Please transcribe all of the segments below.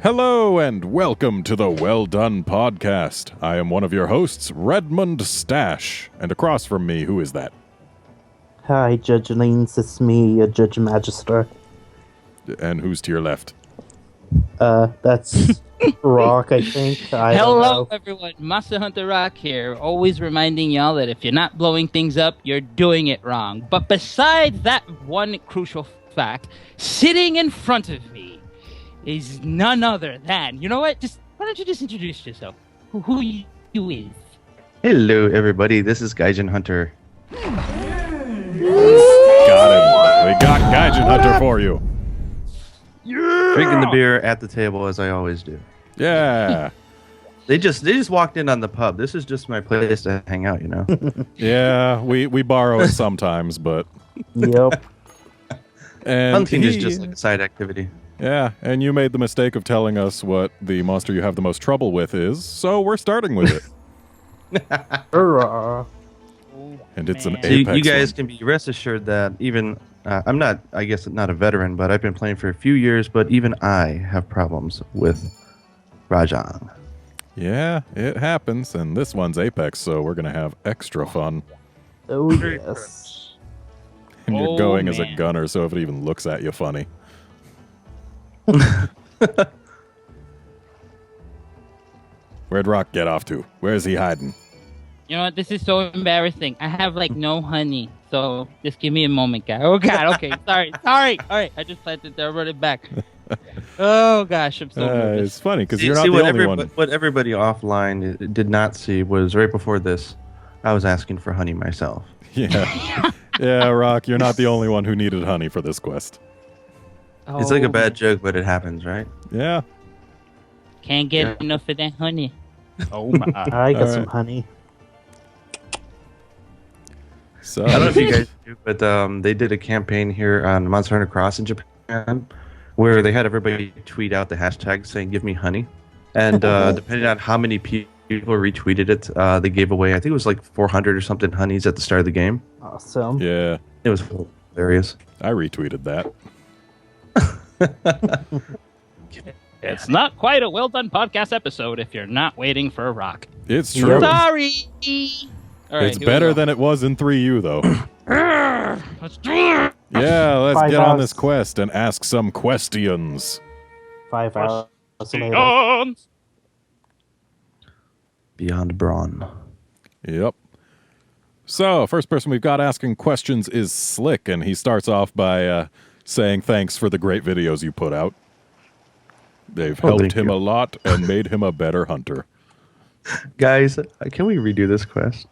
Hello and welcome to the Well Done Podcast. I am one of your hosts, Redmond Stache. And across from me, who is that? Hi, Judge Lanes. It's me, Judge Magister. And who's to your left? That's Rock, I think. Hello, everyone. Master Hunter Rock here, always reminding y'all that if you're not blowing things up, you're doing it wrong. But besides that one crucial fact, sitting in front of me is none other than, you know what? Why don't you just introduce yourself? Who you is? Hello, everybody. This is Gaijin Hunter. Got him. We got Gaijin Hunter for you. Drinking the beer at the table as I always do. Yeah. They just walked in on the pub. This is just my place to hang out, you know. Yeah, we borrow it sometimes, but... Yep. And hunting is just like a side activity. Yeah, and you made the mistake of telling us what the monster you have the most trouble with is, so we're starting with it. Hurrah. And it's an Man. So Apex you guys one. can be rest assured that even I'm not, I guess, not a veteran, but I've been playing for a few years. But even I have problems with Rajang. Yeah, it happens, and this one's Apex, so we're going to have extra fun. Oh, yes. And you're Oh, going as a man. gunner, so if it even looks at you funny. Where'd Rock get off to? Where's he hiding? You know what? This is so embarrassing. I have no honey, so just give me a moment, guy. Oh God. Okay. Sorry. All right. I just planted there. Run it back. Oh gosh, I'm so nervous. It's funny, because See, you're not the what only one. what everybody offline did not see was right before this, I was asking for honey myself. Yeah. Yeah, Rock, you're not the only one who needed honey for this quest. It's like a Oh, bad joke, but it happens, right? Yeah. Can't get enough of that honey. Oh my. I got All some right. honey. So, I don't know if you guys do, but they did a campaign here on Monster Hunter Cross in Japan where they had everybody tweet out the hashtag saying "Give me honey," and depending on how many people retweeted it, they gave away, I think it was like 400 or something honeys at the start of the game. Awesome. yeah, It was hilarious. I retweeted that. It's not quite a well done podcast episode if you're not waiting for a rock. It's true. Sorry. All right, It's here we better go. than it was in 3U, though. Let's do it. Yeah, let's 5 get on hours. this quest and ask some questions. 5 hours later. Questions. Beyond Brawn. Yep. So, first person we've got asking questions is Slick, and he starts off by saying thanks for the great videos you put out. They've helped thank him you. a lot and made him a better hunter. Guys, can we redo this quest?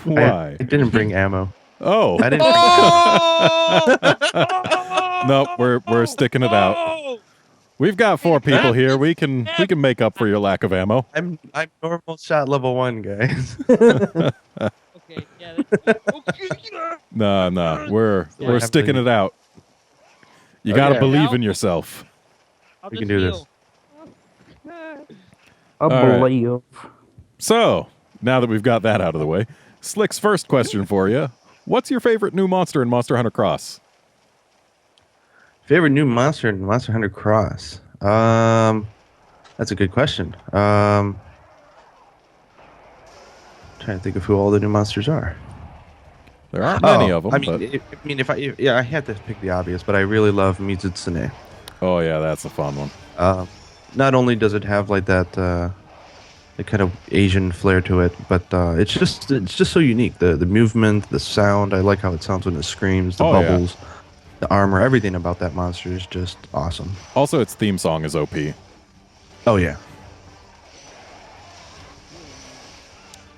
Why? I didn't bring ammo. Oh, I didn't. nope, we're sticking it out. We've got 4 people here. We can make up for your lack of ammo. I'm normal shot level 1, guys. Okay, yeah. No, we're Yeah. sticking it out. You gotta Okay. believe in yourself. We can do this. I right. believe. So, now that we've got that out of the way, Slick's first question for you. What's your favorite new monster in Monster Hunter Cross? Favorite new monster in Monster Hunter Cross? That's a good question. Trying to think of who all the new monsters are. There aren't many of them, I I had to pick the obvious, but I really love Mizutsune. oh yeah, that's a fun one. Not only does it have like that the kind of Asian flair to it, but it's just so unique. The movement, the sound. I like how it sounds when it screams. The Oh, yeah. bubbles, the armor, everything about that monster is just awesome. Also, its theme song is OP. Oh yeah.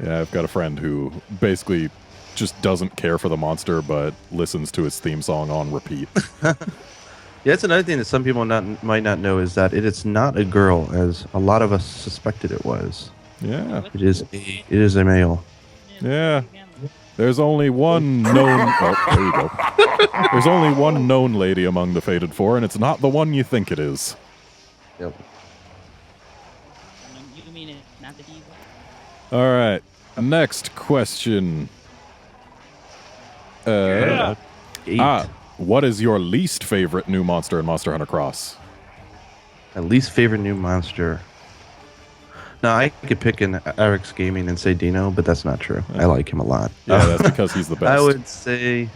Yeah, I've got a friend who basically just doesn't care for the monster, but listens to its theme song on repeat. Yeah, that's another thing that some people might not know is that it is not a girl, as a lot of us suspected it was. Yeah, It is a male. yeah. There's only one known... Oh, there you go. There's only one known lady among the Fated Four, and it's not the one you think it is. Yep. You mean it's not the diva? All right. Next question. Eight. What is your least favorite new monster in Monster Hunter Cross? My least favorite new monster. Now, I could pick an Eric's Gaming and say Dino, but that's not true. I like him a lot. Yeah, that's because he's the best. I would say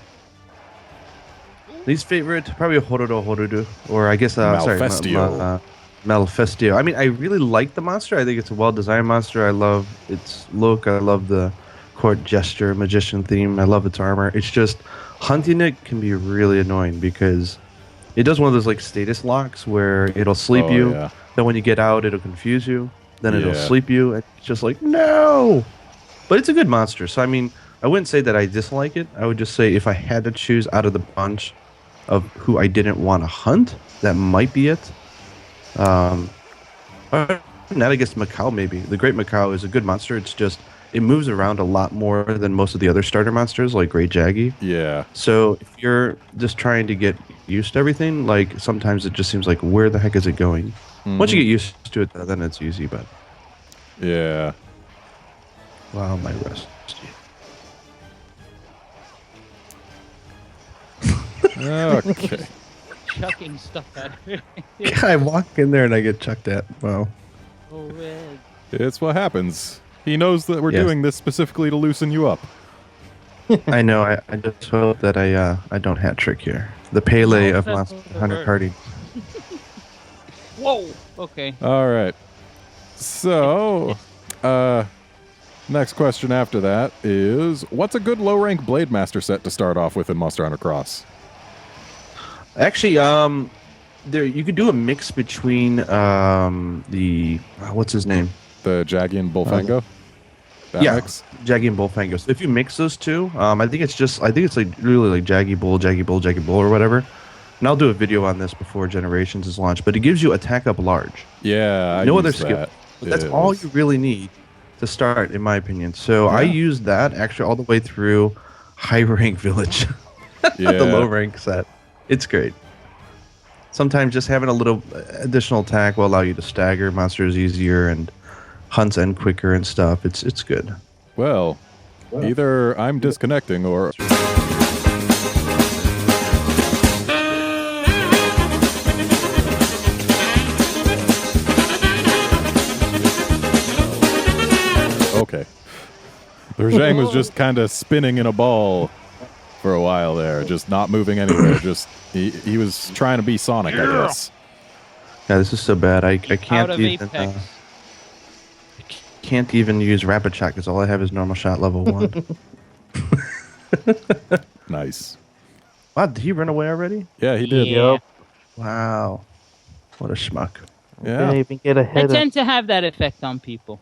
least favorite, probably Horudu, or I guess, Malfestio. Malfestio. I mean, I really like the monster. I think it's a well-designed monster. I love its look. I love the court gesture, magician theme. I love its armor. It's just hunting it can be really annoying because it does one of those like status locks where it'll sleep you. Yeah. Then when you get out, it'll confuse you. Then it'll Yeah. sleep you. And it's just like, no. But it's a good monster. So, I mean, I wouldn't say that I dislike it. I would just say if I had to choose out of the bunch of who I didn't want to hunt, that might be it. Now I guess Macau maybe. The Great Macau is a good monster. It's just, it moves around a lot more than most of the other starter monsters like Great Jaggy. Yeah. So if you're just trying to get used to everything, like sometimes it just seems like, where the heck is it going? Once you get used to it, then it's easy, but... Yeah. Wow, my wrist. Okay. Chucking stuff at her. I walk in there and I get chucked at. Wow. Oh, red. It's what happens. He knows that we're Yes. doing this specifically to loosen you up. I know. I just hope that I don't hat trick here. The Pele of that's Monster what the Hunter word. Party. Whoa. Okay. All right. So, next question after that is, what's a good low-rank Blade Master set to start off with in Monster Hunter Cross? Actually, there you could do a mix between the what's his name? The Jaggy and Bullfango? That yeah, mix? Jaggy and Bullfango. So if you mix those two, I think it's like really like Jaggy Bull, Jaggy Bull, Jaggy Bull, or whatever. And I'll do a video on this before Generations is launched. But it gives you attack up large. Yeah, I No use other skill. that. But that's all you really need to start, in my opinion. So I used that actually all the way through high rank village, Yeah. the low rank set. It's great. Sometimes just having a little additional attack will allow you to stagger monsters easier and hunts end quicker and stuff. It's good. Well, either I'm disconnecting or... Okay. The Zhang was just kind of spinning in a ball for a while there, just not moving anywhere. Just he was trying to be Sonic, I guess. Yeah, this is so bad. I Out can't of even Apex. can't even use rapid shot because all I have is normal shot level 1. Nice. Wow, did he run away already? Yeah, he did. Yeah. Yep. Wow, what a schmuck. Yeah. Can't even get I ahead of tend to have that effect on people.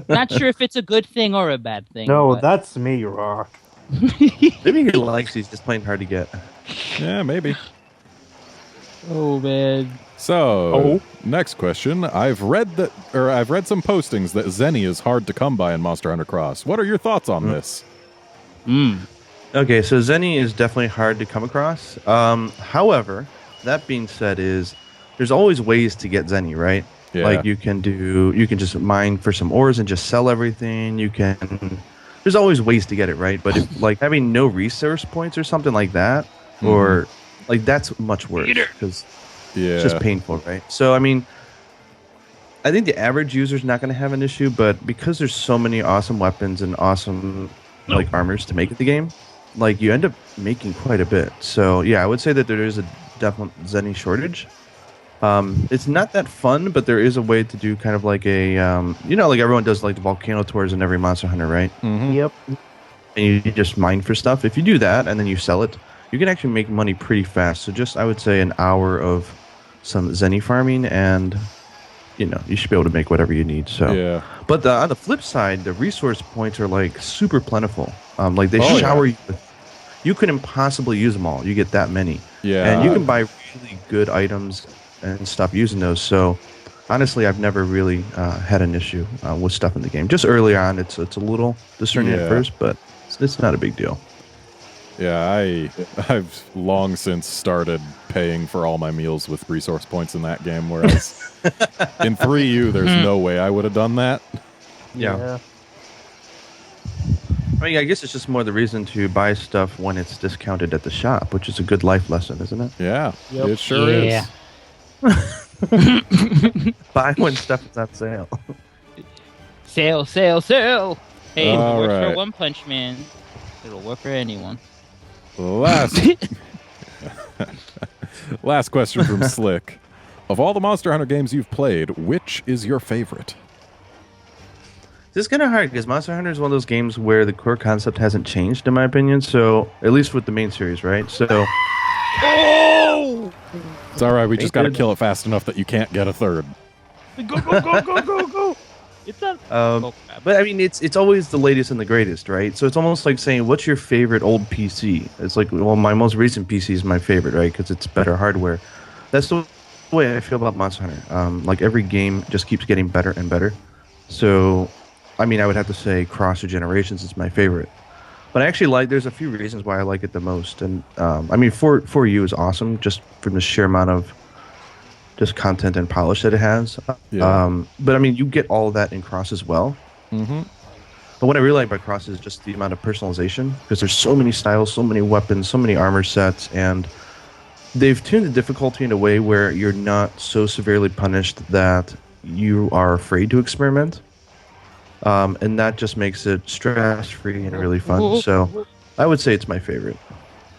Not sure if it's a good thing or a bad thing. No, but- that's me, Rock. Maybe he likes he's just playing hard to get. Yeah, maybe. Oh man. So, next question. I've read some postings that Zenny is hard to come by in Monster Hunter Cross. What are your thoughts on this? Okay, so Zenny is definitely hard to come across. However, that being said, there's always ways to get Zenny, right? Yeah. Like you can just mine for some ores and just sell everything. There's always ways to get it, right? But if like having no resource points or something like that, or like that's much worse because Yeah. it's just painful, right? So I mean, I think the average user's not going to have an issue, but because there's so many awesome weapons and awesome like armors to make at the game, like you end up making quite a bit. So yeah, I would say that there is a definite Zenny shortage. It's not that fun, but there is a way to do kind of like a like everyone does like the volcano tours in every Monster Hunter, right? Yep. And you just mine for stuff. If you do that and then you sell it, you can actually make money pretty fast. So just I would say an hour of some Zenny farming, and you should be able to make whatever you need. So Yeah. but on the flip side, the resource points are like super plentiful. Like they Oh, shower you with. You couldn't possibly use them all. You get that many. Yeah. And you can buy really good items and stop using those. So honestly, I've never really had an issue with stuff in the game. Just early on, it's a little discerning Yeah. at first, but it's not a big deal. Yeah, I've long since started paying for all my meals with resource points in that game, whereas in 3U, there's no way I would have done that. Yeah. I mean, I guess it's just more the reason to buy stuff when it's discounted at the shop, which is a good life lesson, isn't it? Yeah, Yep. it sure Yeah. is. Buy when stuff is on sale. Sale, sale, sale. Hey, if it All works right. for One Punch Man, it'll work for anyone. Last question from Slick. Of all the Monster Hunter games you've played, which is your favorite? This is kind of hard because Monster Hunter is one of those games where the core concept hasn't changed, in my opinion. So, at least with the main series, right? So, Oh! It's all right. We just got to Thank kill it fast enough that you can't get a third. Go, go, go, go, go, go! It's a... oh, crap. but I mean, it's always the latest and the greatest, right? So it's almost like saying, "What's your favorite old PC?" It's like, well, my most recent PC is my favorite, right? Because it's better hardware. That's the way I feel about Monster Hunter. Like every game just keeps getting better and better. So, I mean, I would have to say Cross Generations is my favorite. But I actually like. There's a few reasons why I like it the most, and I mean, for you is awesome just from the sheer amount of just content and polish that it has. Yeah. But I mean, you get all of that in Cross as well. Mm-hmm. But what I really like about Cross is just the amount of personalization, because there's so many styles, so many weapons, so many armor sets, and they've tuned the difficulty in a way where you're not so severely punished that you are afraid to experiment. And that just makes it stress-free and really fun. So I would say it's my favorite.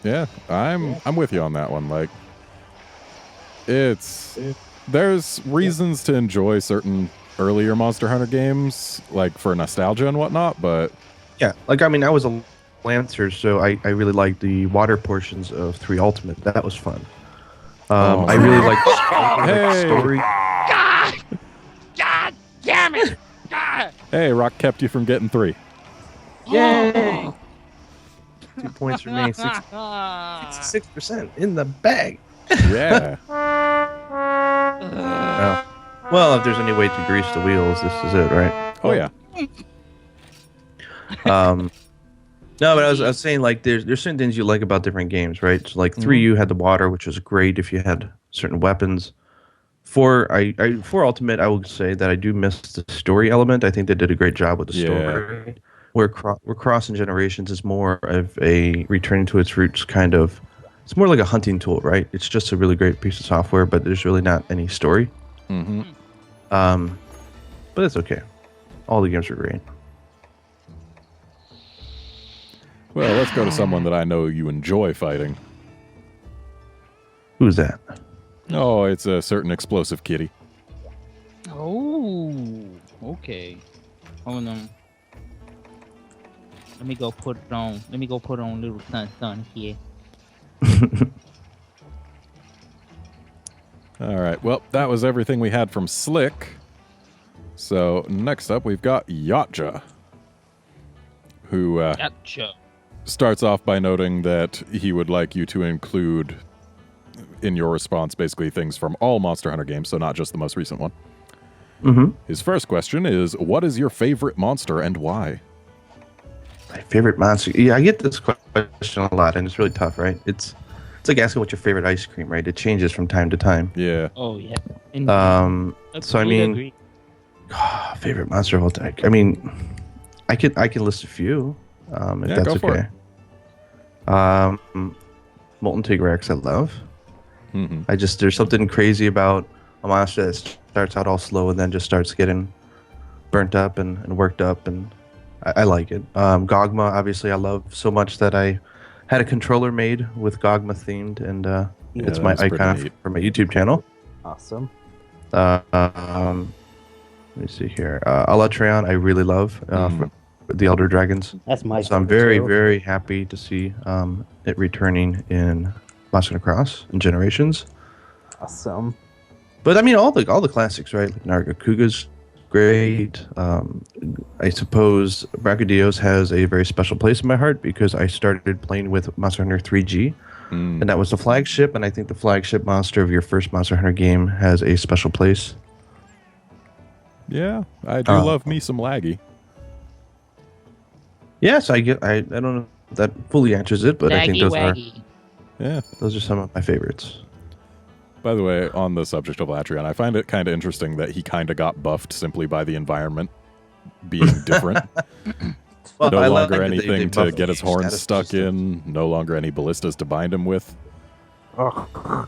Yeah, I'm with you on that one. Like, there's reasons to enjoy certain earlier Monster Hunter games, like for nostalgia and whatnot, but Yeah, like, I mean, I was a Lancer, so I really liked the water portions of 3 Ultimate. That was fun. I really liked the story. God damn it! God! hey, Rock kept you from getting 3. Yay! 2 points for me. 6% in the bag. Yeah. Well, if there's any way to grease the wheels, this is it, right? Oh yeah. No, but I was saying, like, there's certain things you like about different games, right? So, like, 3U had the water, which was great if you had certain weapons. 4 Ultimate, I would say that I do miss the story element. I think they did a great job with the story. Where Cross and Generations is more of a returning to its roots kind of. It's more like a hunting tool, right? It's just a really great piece of software, but there's really not any story. Mm-hmm. But it's okay. All the games are great. Well, let's go to someone that I know you enjoy fighting. Who's that? Oh, it's a certain explosive kitty. Oh, okay. Hold on. Let me go put it on. Let me go put on little son here. All right. Well, that was everything we had from Slick. So next up, we've got Yautja, who Gotcha. starts off by noting that he would like you to include in your response basically things from all Monster Hunter games, so not just the most recent one. Mm-hmm. His first question is, what is your favorite monster and why? My favorite monster. Yeah, I get this question a lot, and it's really tough, right? It's like asking what's your favorite ice cream, right? It changes from time to time. Yeah. Oh yeah. So I mean, favorite monster of all time. I mean, I can list a few, if that's go for okay. Molten Tigrex, I love. Mm-hmm. There's something crazy about a monster that starts out all slow and then just starts getting burnt up and worked up, and I like it. Gogma, obviously, I love so much that I had a controller made with Gogma themed, and it's my icon for my YouTube channel. Awesome. Let me see here. Alatreon, I really love for the Elder Dragons. That's my So I'm favorite, very, too. very happy to see it returning in Monster Hunter Cross and Generations. Awesome. But I mean, all the classics, right? Like Nargacuga's great. I suppose Brachydios has a very special place in my heart because I started playing with Monster Hunter 3G, and that was the flagship. And I think the flagship monster of your first Monster Hunter game has a special place. Yeah, I do love me some Laggy. Yes, I don't know if that fully answers it, but I think Yeah. those are some of my favorites. By the way, on the subject of Latreon, I find it kind of interesting that he kind of got buffed simply by the environment being different. Well, No I longer like that anything they to buffed get his the horns status stuck system. in, no longer any ballistas to bind him with. Oh,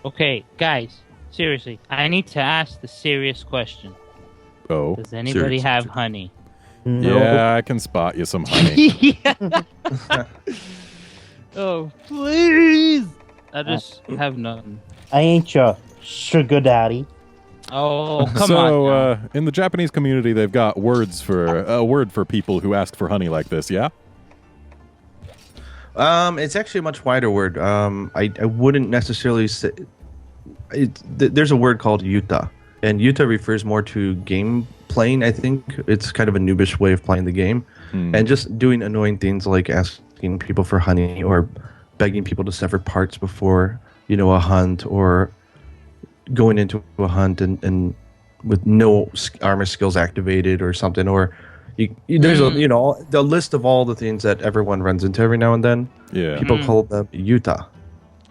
Okay, guys, Seriously, I need to ask the serious question. Oh, Does anybody Serious. have honey? No. yeah, I can spot you some honey. Oh, please! I just have none. I ain't your sugar daddy. Oh, come on. So, now. in the Japanese community, they've got words for a word for people who ask for honey like this. Yeah. It's actually a much wider word. I wouldn't necessarily say. There's a word called Yautja, and Yautja refers more to game playing. I think it's kind of a noobish way of playing the game, and just doing annoying things like asking people for honey or begging people to sever parts before a hunt, or going into a hunt and with no armor skills activated or something, or there's the list of all the things that everyone runs into every now and then. Yeah. People call them Yautja.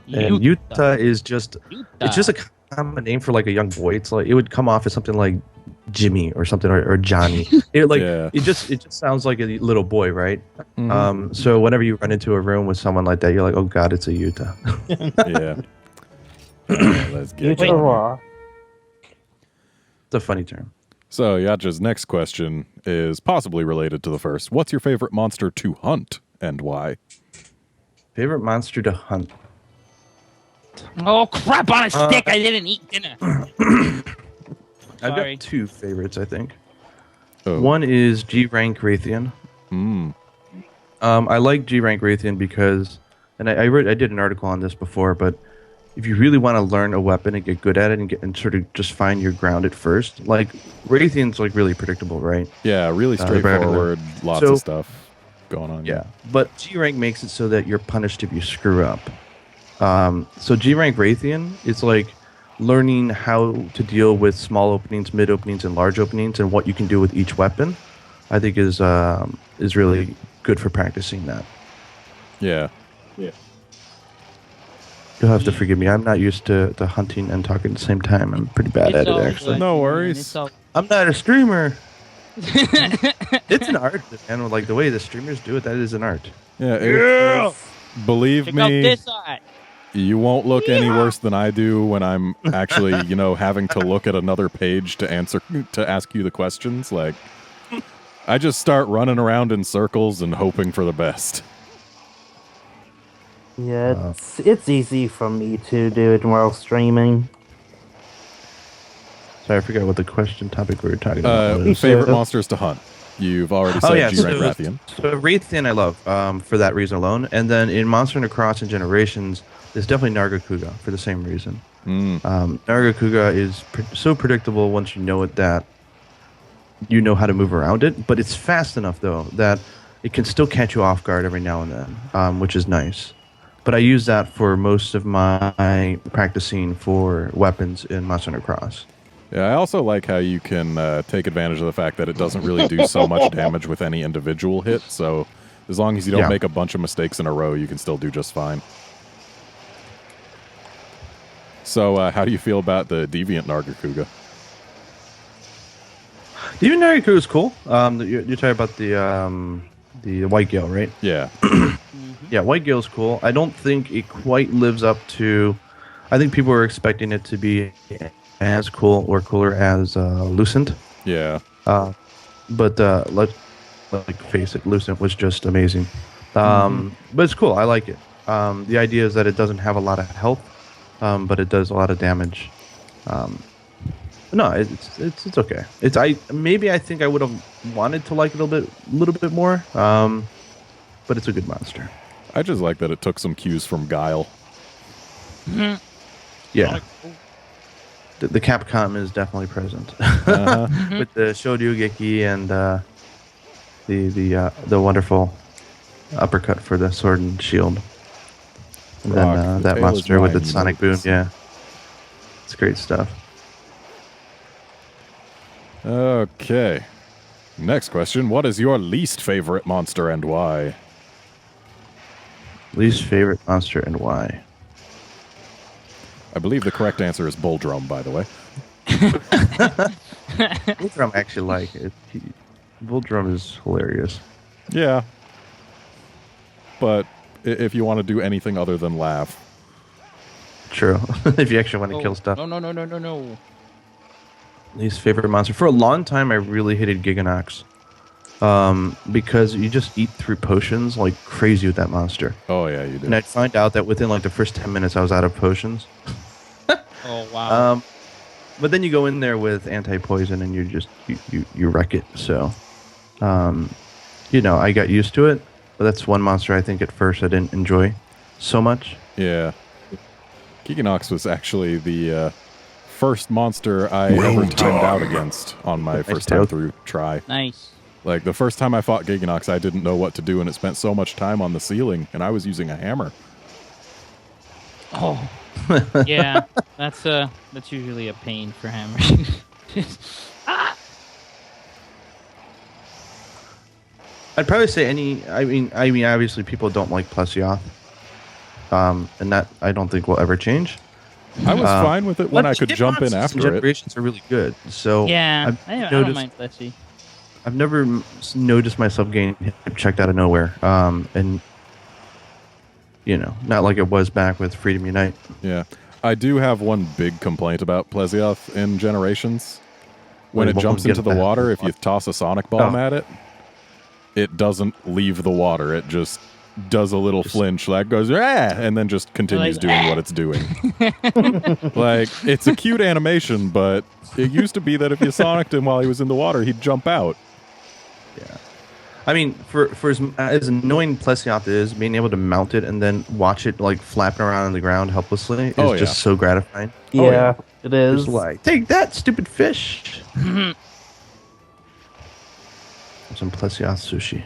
And Yautja is just it's just a common name for like a young boy. It's like it would come off as something like Jimmy or something, or Johnny. It just sounds like a little boy, right? So whenever you run into a room with someone like that, you're like, oh god, it's a Yautja. Yeah. Let's get It's raw. It's a funny term. So, Yautja's next question is possibly related to the first. What's your favorite monster to hunt and why? Favorite monster to hunt? Oh, crap on a stick! I didn't eat dinner. I've Sorry. got two favorites, I think. Oh. One is G-Rank Raytheon. I like G-Rank Raytheon because, and I did an article on this before, but if you really want to learn a weapon and get good at it and sort of just find your ground at first, like Raytheon's like really predictable, right? Yeah, really straightforward, lots of stuff going on. Yeah, but G-Rank makes it so that you're punished if you screw up. So G-Rank Raytheon is like learning how to deal with small openings, mid openings, and large openings, and what you can do with each weapon. I think is really good for practicing that. Yeah. You'll have to forgive me. I'm not used to hunting and talking at the same time. I'm pretty bad at it, actually. No worries. I'm not a streamer. It's an art, and like the way the streamers do it, that is an art. Yeah. Believe Check out me, this art. you won't look any worse than I do when I'm actually, having to look at another page to ask you the questions. Like, I just start running around in circles and hoping for the best. Yeah, it's easy for me to do it while streaming. Sorry, I forgot what the question topic we were talking about was. Favorite monsters to hunt. You've already said G-Rank Raytheon. So Raytheon I love for that reason alone. And then in Monster Hunter Cross and Generations, it's definitely Nargacuga for the same reason. Nargacuga is so predictable once you know it that you know how to move around it. But it's fast enough, though, that it can still catch you off guard every now and then, which is nice. But I use that for most of my practicing for weapons in Monster Hunter Cross. Yeah, I also like how you can take advantage of the fact that it doesn't really do so much damage with any individual hit. So as long as you don't make a bunch of mistakes in a row, you can still do just fine. So how do you feel about the Deviant Nargacuga? Deviant Nargacuga is cool. You're talking about the White Gale, right? Yeah. Yeah, White Gale is cool. I don't think it quite lives up to... I think people were expecting it to be as cool or cooler as Lucent. Yeah. But let's face it, Lucent was just amazing. But it's cool. I like it. The idea is that it doesn't have a lot of health, but it does a lot of damage. No, it's okay. I think I would have wanted to like it a little bit more. But it's a good monster. I just like that it took some cues from Guile. Yeah. The Capcom is definitely present with the Shoryugeki and the wonderful uppercut for the sword and shield, and then that monster with its sonic boom. Yeah, it's great stuff. Okay. Next question: what is your least favorite monster and why? Least favorite monster and why? I believe the correct answer is Bulldrum, by the way. Bulldrum I actually like it. Bulldrum is hilarious. Yeah. But if you want to do anything other than laugh, True. If you actually want to Oh, kill stuff. No. Least favorite monster. For a long time, I really hated Giganox. Because you just eat through potions like crazy with that monster. Oh yeah, you do. And I'd find out that within like the first 10 minutes, I was out of potions. Oh wow. But then you go in there with anti-poison and you wreck it. So, I got used to it. But that's one monster I think at first I didn't enjoy so much. Yeah. Giganox was actually the first monster I ever timed out against on my first time through try. Nice. Like, the first time I fought Giganox, I didn't know what to do, and it spent so much time on the ceiling, and I was using a hammer. Oh. Yeah, that's usually a pain for hammering. I'd probably say I mean, obviously people don't like Plesioth. And that I don't think will ever change. I was fine with it when I could jump in after it. Generations are really good. So yeah, I don't mind Plessy. I've never noticed myself getting checked out of nowhere. And not like it was back with Freedom Unite. Yeah. I do have one big complaint about Plesioth in Generations. When it jumps into the water, if you toss a Sonic Bomb at it, it doesn't leave the water. It just does a little flinch, like goes, and then just continues doing what it's doing. Like, it's a cute animation, but it used to be that if you Sonic'd him while he was in the water, he'd jump out. Yeah. I mean, for as annoying Plesioth is, being able to mount it and then watch it like flapping around on the ground helplessly is just so gratifying. Yeah, it is. Just like, take that, stupid fish. Some Plesioth sushi.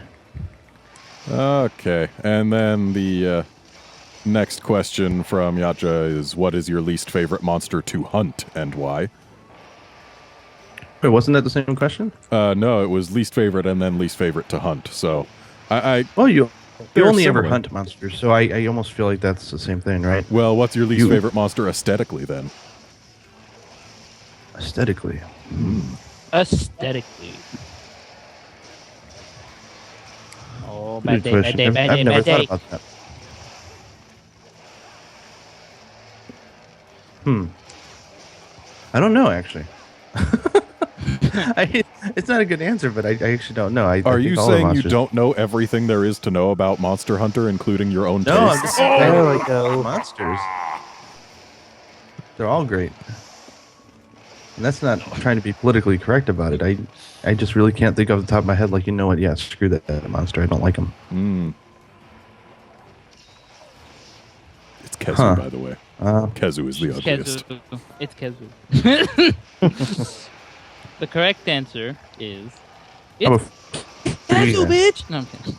Okay, and then the next question from Yautja is, what is your least favorite monster to hunt, and why? Wait, wasn't that the same question? No, it was least favorite and then least favorite to hunt, so Well, you only ever similar. hunt monsters, so I almost feel like that's the same thing, right? Well, what's your least favorite monster aesthetically, then? Aesthetically. Aesthetically. Oh, bad Good question. day. I've never thought about that. I don't know, actually. It's not a good answer, but I actually don't know. Are you saying you don't know everything there is to know about Monster Hunter, including your own No, I'm tastes? just saying There we go. monsters. They're all great. And that's not trying to be politically correct about it. I just really can't think off the top of my head, like, you know what, yeah, screw that monster. I don't like him. It's Kezu, by the way. Kezu is the ugliest. It's Kezu. The correct answer is... I'm a Kezu, bitch! No, I'm kidding.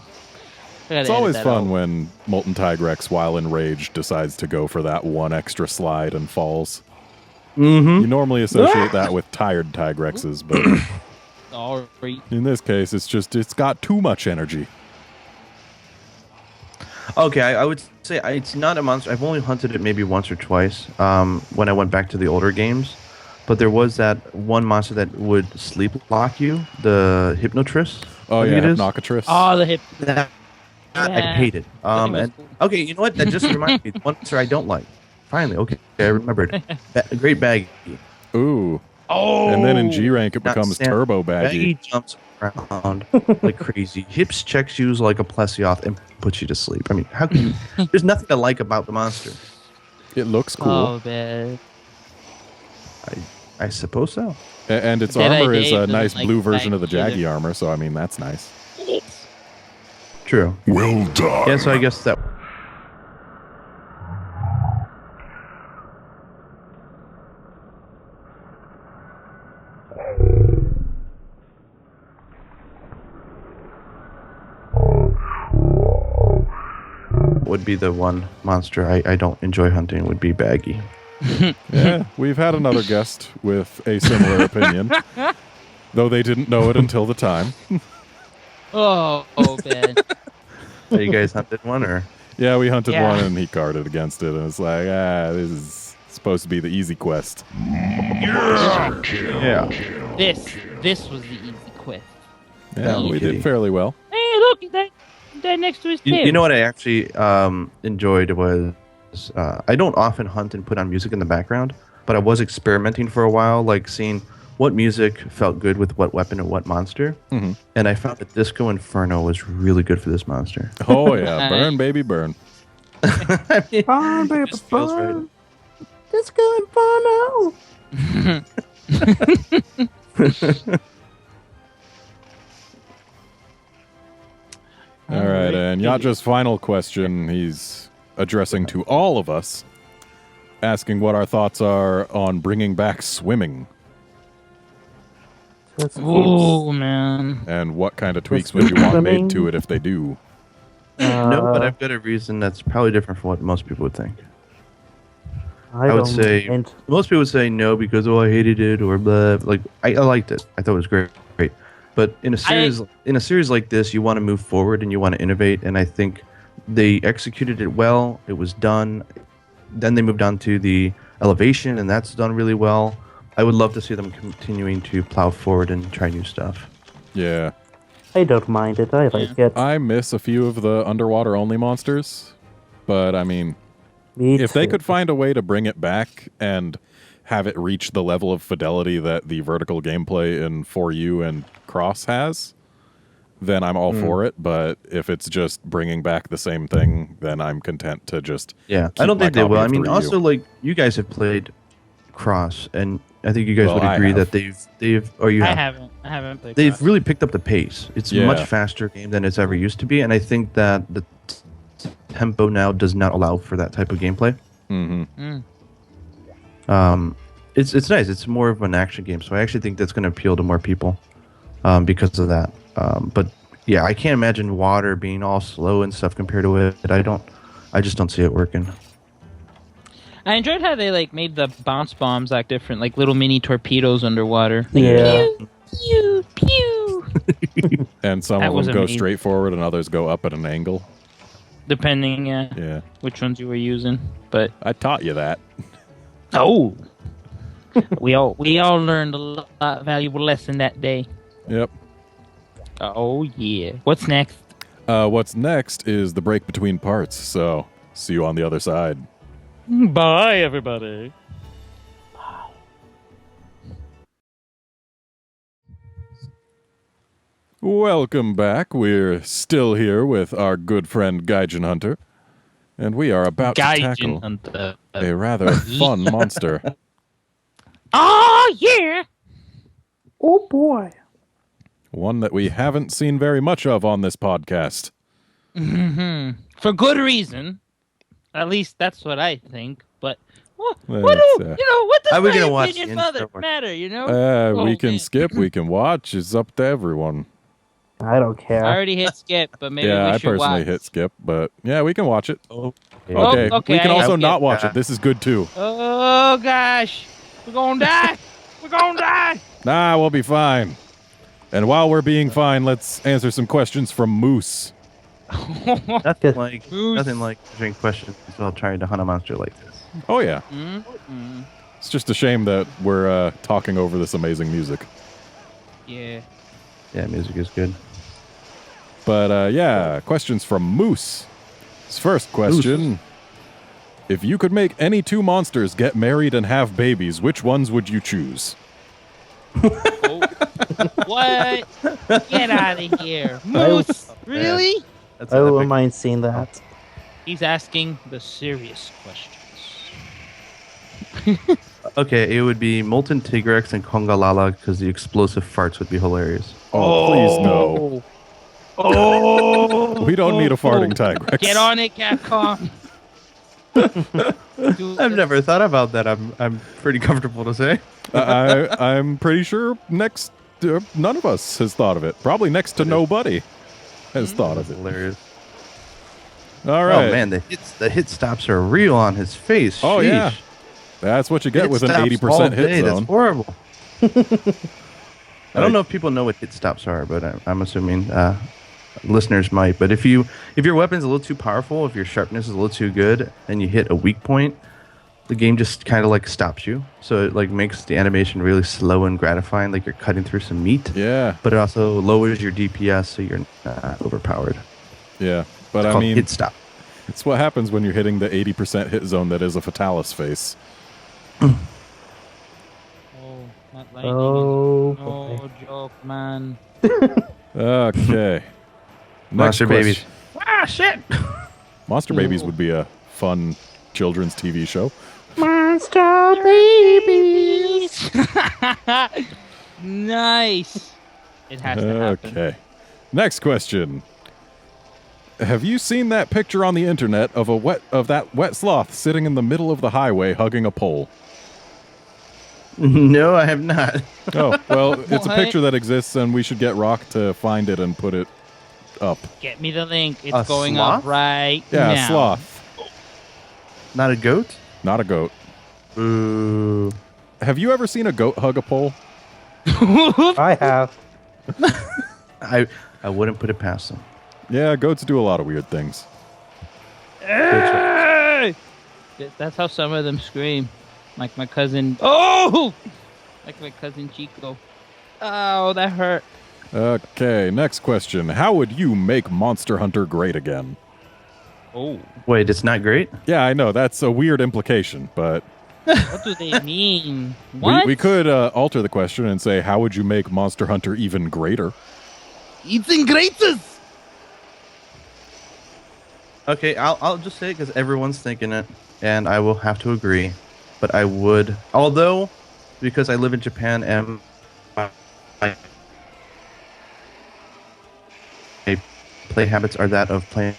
It's always fun when Molten Tigrex, while enraged, decides to go for that one extra slide and falls. You normally associate that with tired Tigrexes, but in this case, it's got too much energy. Okay, I would say it's not a monster. I've only hunted it maybe once or twice when I went back to the older games. But there was that one monster that would sleep lock you, the Hypnotris. Oh, yeah, Hypnocatrix. Oh, the hip. I hate it. And okay, you know what? That just reminds me. The one monster I don't like. Finally, okay, I remembered. Great Baggy. Ooh. Oh. And then in G rank, it becomes Turbo Baggy. Baggy jumps around like crazy. Hips checks you like a Plesioth and puts you to sleep. I mean, how can you? There's nothing to like about the monster. It looks cool. Oh, bad. I suppose so. And its Dead armor Eye is Dave a nice doesn't like blue version of the Baggy Jaggy armor, so I mean, that's nice. True. Well done. Yeah, so I guess that. Would be the one monster I don't enjoy hunting would be Baggy. Yeah, we've had another guest with a similar opinion, though they didn't know it until the time. Oh, bad. So you guys hunted one, or? Yeah, we hunted one and he carded against it, and it's like, this is supposed to be the easy quest. Yeah. This was the easy quest. Yeah, we did fairly well. Hey, look, he's dead next to his tail. You know what I actually enjoyed was I don't often hunt and put on music in the background, but I was experimenting for a while, like seeing what music felt good with what weapon and what monster. Mm-hmm. And I found that Disco Inferno was really good for this monster. Oh yeah, burn baby burn. I mean, Burn, it baby, just feels right. burn. Disco Inferno. All right, and Yautja's final question, he's addressing to all of us, asking what our thoughts are on bringing back swimming, Oh man. and what kind of tweaks would you want made to it if they do. No, but I've got a reason that's probably different from what most people would think. I would don't say mind. most people would say no because I hated it or blah. Like I liked it. I thought it was great. But in a series like this, you want to move forward and you want to innovate. And I think they executed it well. It was done. Then they moved on to the elevation, and that's done really well. I would love to see them continuing to plow forward and try new stuff. Yeah. I don't mind it. I like it. I miss a few of the underwater only monsters, but I mean, Me if they too. could find a way to bring it back and have it reach the level of fidelity that the vertical gameplay in 4U and Cross has, then I'm all for it. But if it's just bringing back the same thing, then I'm content to just Yeah, keep I don't my think they copy will. of I mean, 3U. also like you guys have played Cross, and I think you guys Well, would I agree have. that they've or you I have. haven't played They've Cross. really picked up the pace. It's Yeah. a much faster game than it's ever used to be, and I think that the tempo now does not allow for that type of gameplay. Mm-hmm. It's nice. It's more of an action game, so I actually think that's going to appeal to more people because of that. But yeah, I can't imagine water being all slow and stuff compared to it. I just don't see it working. I enjoyed how they like made the bounce bombs act different, like little mini torpedoes underwater. Like, Yeah. Pew, pew, pew. And some That of was them go amazing. straight forward, and others go up at an angle. Depending, Yeah, which ones you were using. But I taught you that. oh, we all learned a lot valuable lesson that day. Yep. Oh yeah. What's next? What's next is the break between parts. So see you on the other side. Bye, everybody. Welcome back. We're still here with our good friend Gaijin Hunter, and we are about to Gaijin tackle Hunter. a rather fun monster. Oh yeah. Oh boy. One that we haven't seen very much of on this podcast. For good reason. At least that's what I think. But what That's, do what does Are we my gonna watch opinion the mother intro? matter? You know. we Oh, can man. skip, we can watch. It's up to everyone. I don't care. I already hit skip, but maybe Yeah, we I should personally watch. hit skip, but yeah, we can watch it. Oh, Okay. okay, We can I also skip. not watch it. This is good too. Oh gosh, we're gonna die. We're gonna die. Nah, we'll be fine. And while we're being fine, let's answer some questions from Moose. nothing like Who's- nothing like answering questions while trying to hunt a monster like this. Oh yeah. Mm-mm. It's just a shame that we're talking over this amazing music. Yeah. Yeah, music is good. But yeah, questions from Moose. His first question. If you could make any two monsters get married and have babies, which ones would you choose? Oh. What? Get out of here, Moose. Really? That's I an wouldn't epic. mind seeing that. He's asking the serious questions. Okay, it would be Molten Tigrex and Kongalala because the explosive farts would be hilarious. Oh, please no. Oh. We don't need a farting Tigrex. Get on it, Capcom. Dude, I've never thought about that. I'm pretty comfortable to say. I'm pretty sure none of us has thought of it. Probably next to nobody has thought of it. Hilarious. All right. Oh man, the hit stops are real on his face. Oh, Sheesh. yeah. That's what you get Hit with an stops 80% all hit day. zone. That's horrible. I don't know if people know what hit stops are, but I'm assuming listeners might. But if your weapon's a little too powerful, if your sharpness is a little too good, and you hit a weak point, the game just kind of like stops you. So it like makes the animation really slow and gratifying, like you're cutting through some meat. Yeah. But it also lowers your DPS, so you're not overpowered. Yeah. But It's I called mean, hit stop. It's what happens when you're hitting the 80% hit zone that is a Fatalis face. Oh, not lightning. Oh, No boy. joke, man. Okay. Monster Babies. Ah, shit! Monster Babies would be a fun children's TV show. Monster babies. Nice. It has to happen. Okay. Next question. Have you seen that picture on the internet of that wet sloth sitting in the middle of the highway hugging a pole? No, I have not. Oh, well, it's a What? picture that exists, and we should get Rock to find it and put it up. Get me the link. It's A going sloth? up right Yeah, now. a sloth, Not a goat? not a goat. Ooh. Have you ever seen a goat hug a pole? I have. I wouldn't put it past them. Yeah, goats do a lot of weird things. Hey! That's how some of them scream. Like my cousin. Oh! Like my cousin Chico. Oh, that hurt. Okay, next question. How would you make Monster Hunter great again? Oh. Wait, it's not great? Yeah, I know, that's a weird implication, but What do they mean? What? we could alter the question and say, how would you make Monster Hunter even greater? Eating greatest! Okay, I'll just say it because everyone's thinking it, and I will have to agree. But I would, although, because I live in Japan and my play habits are that of playing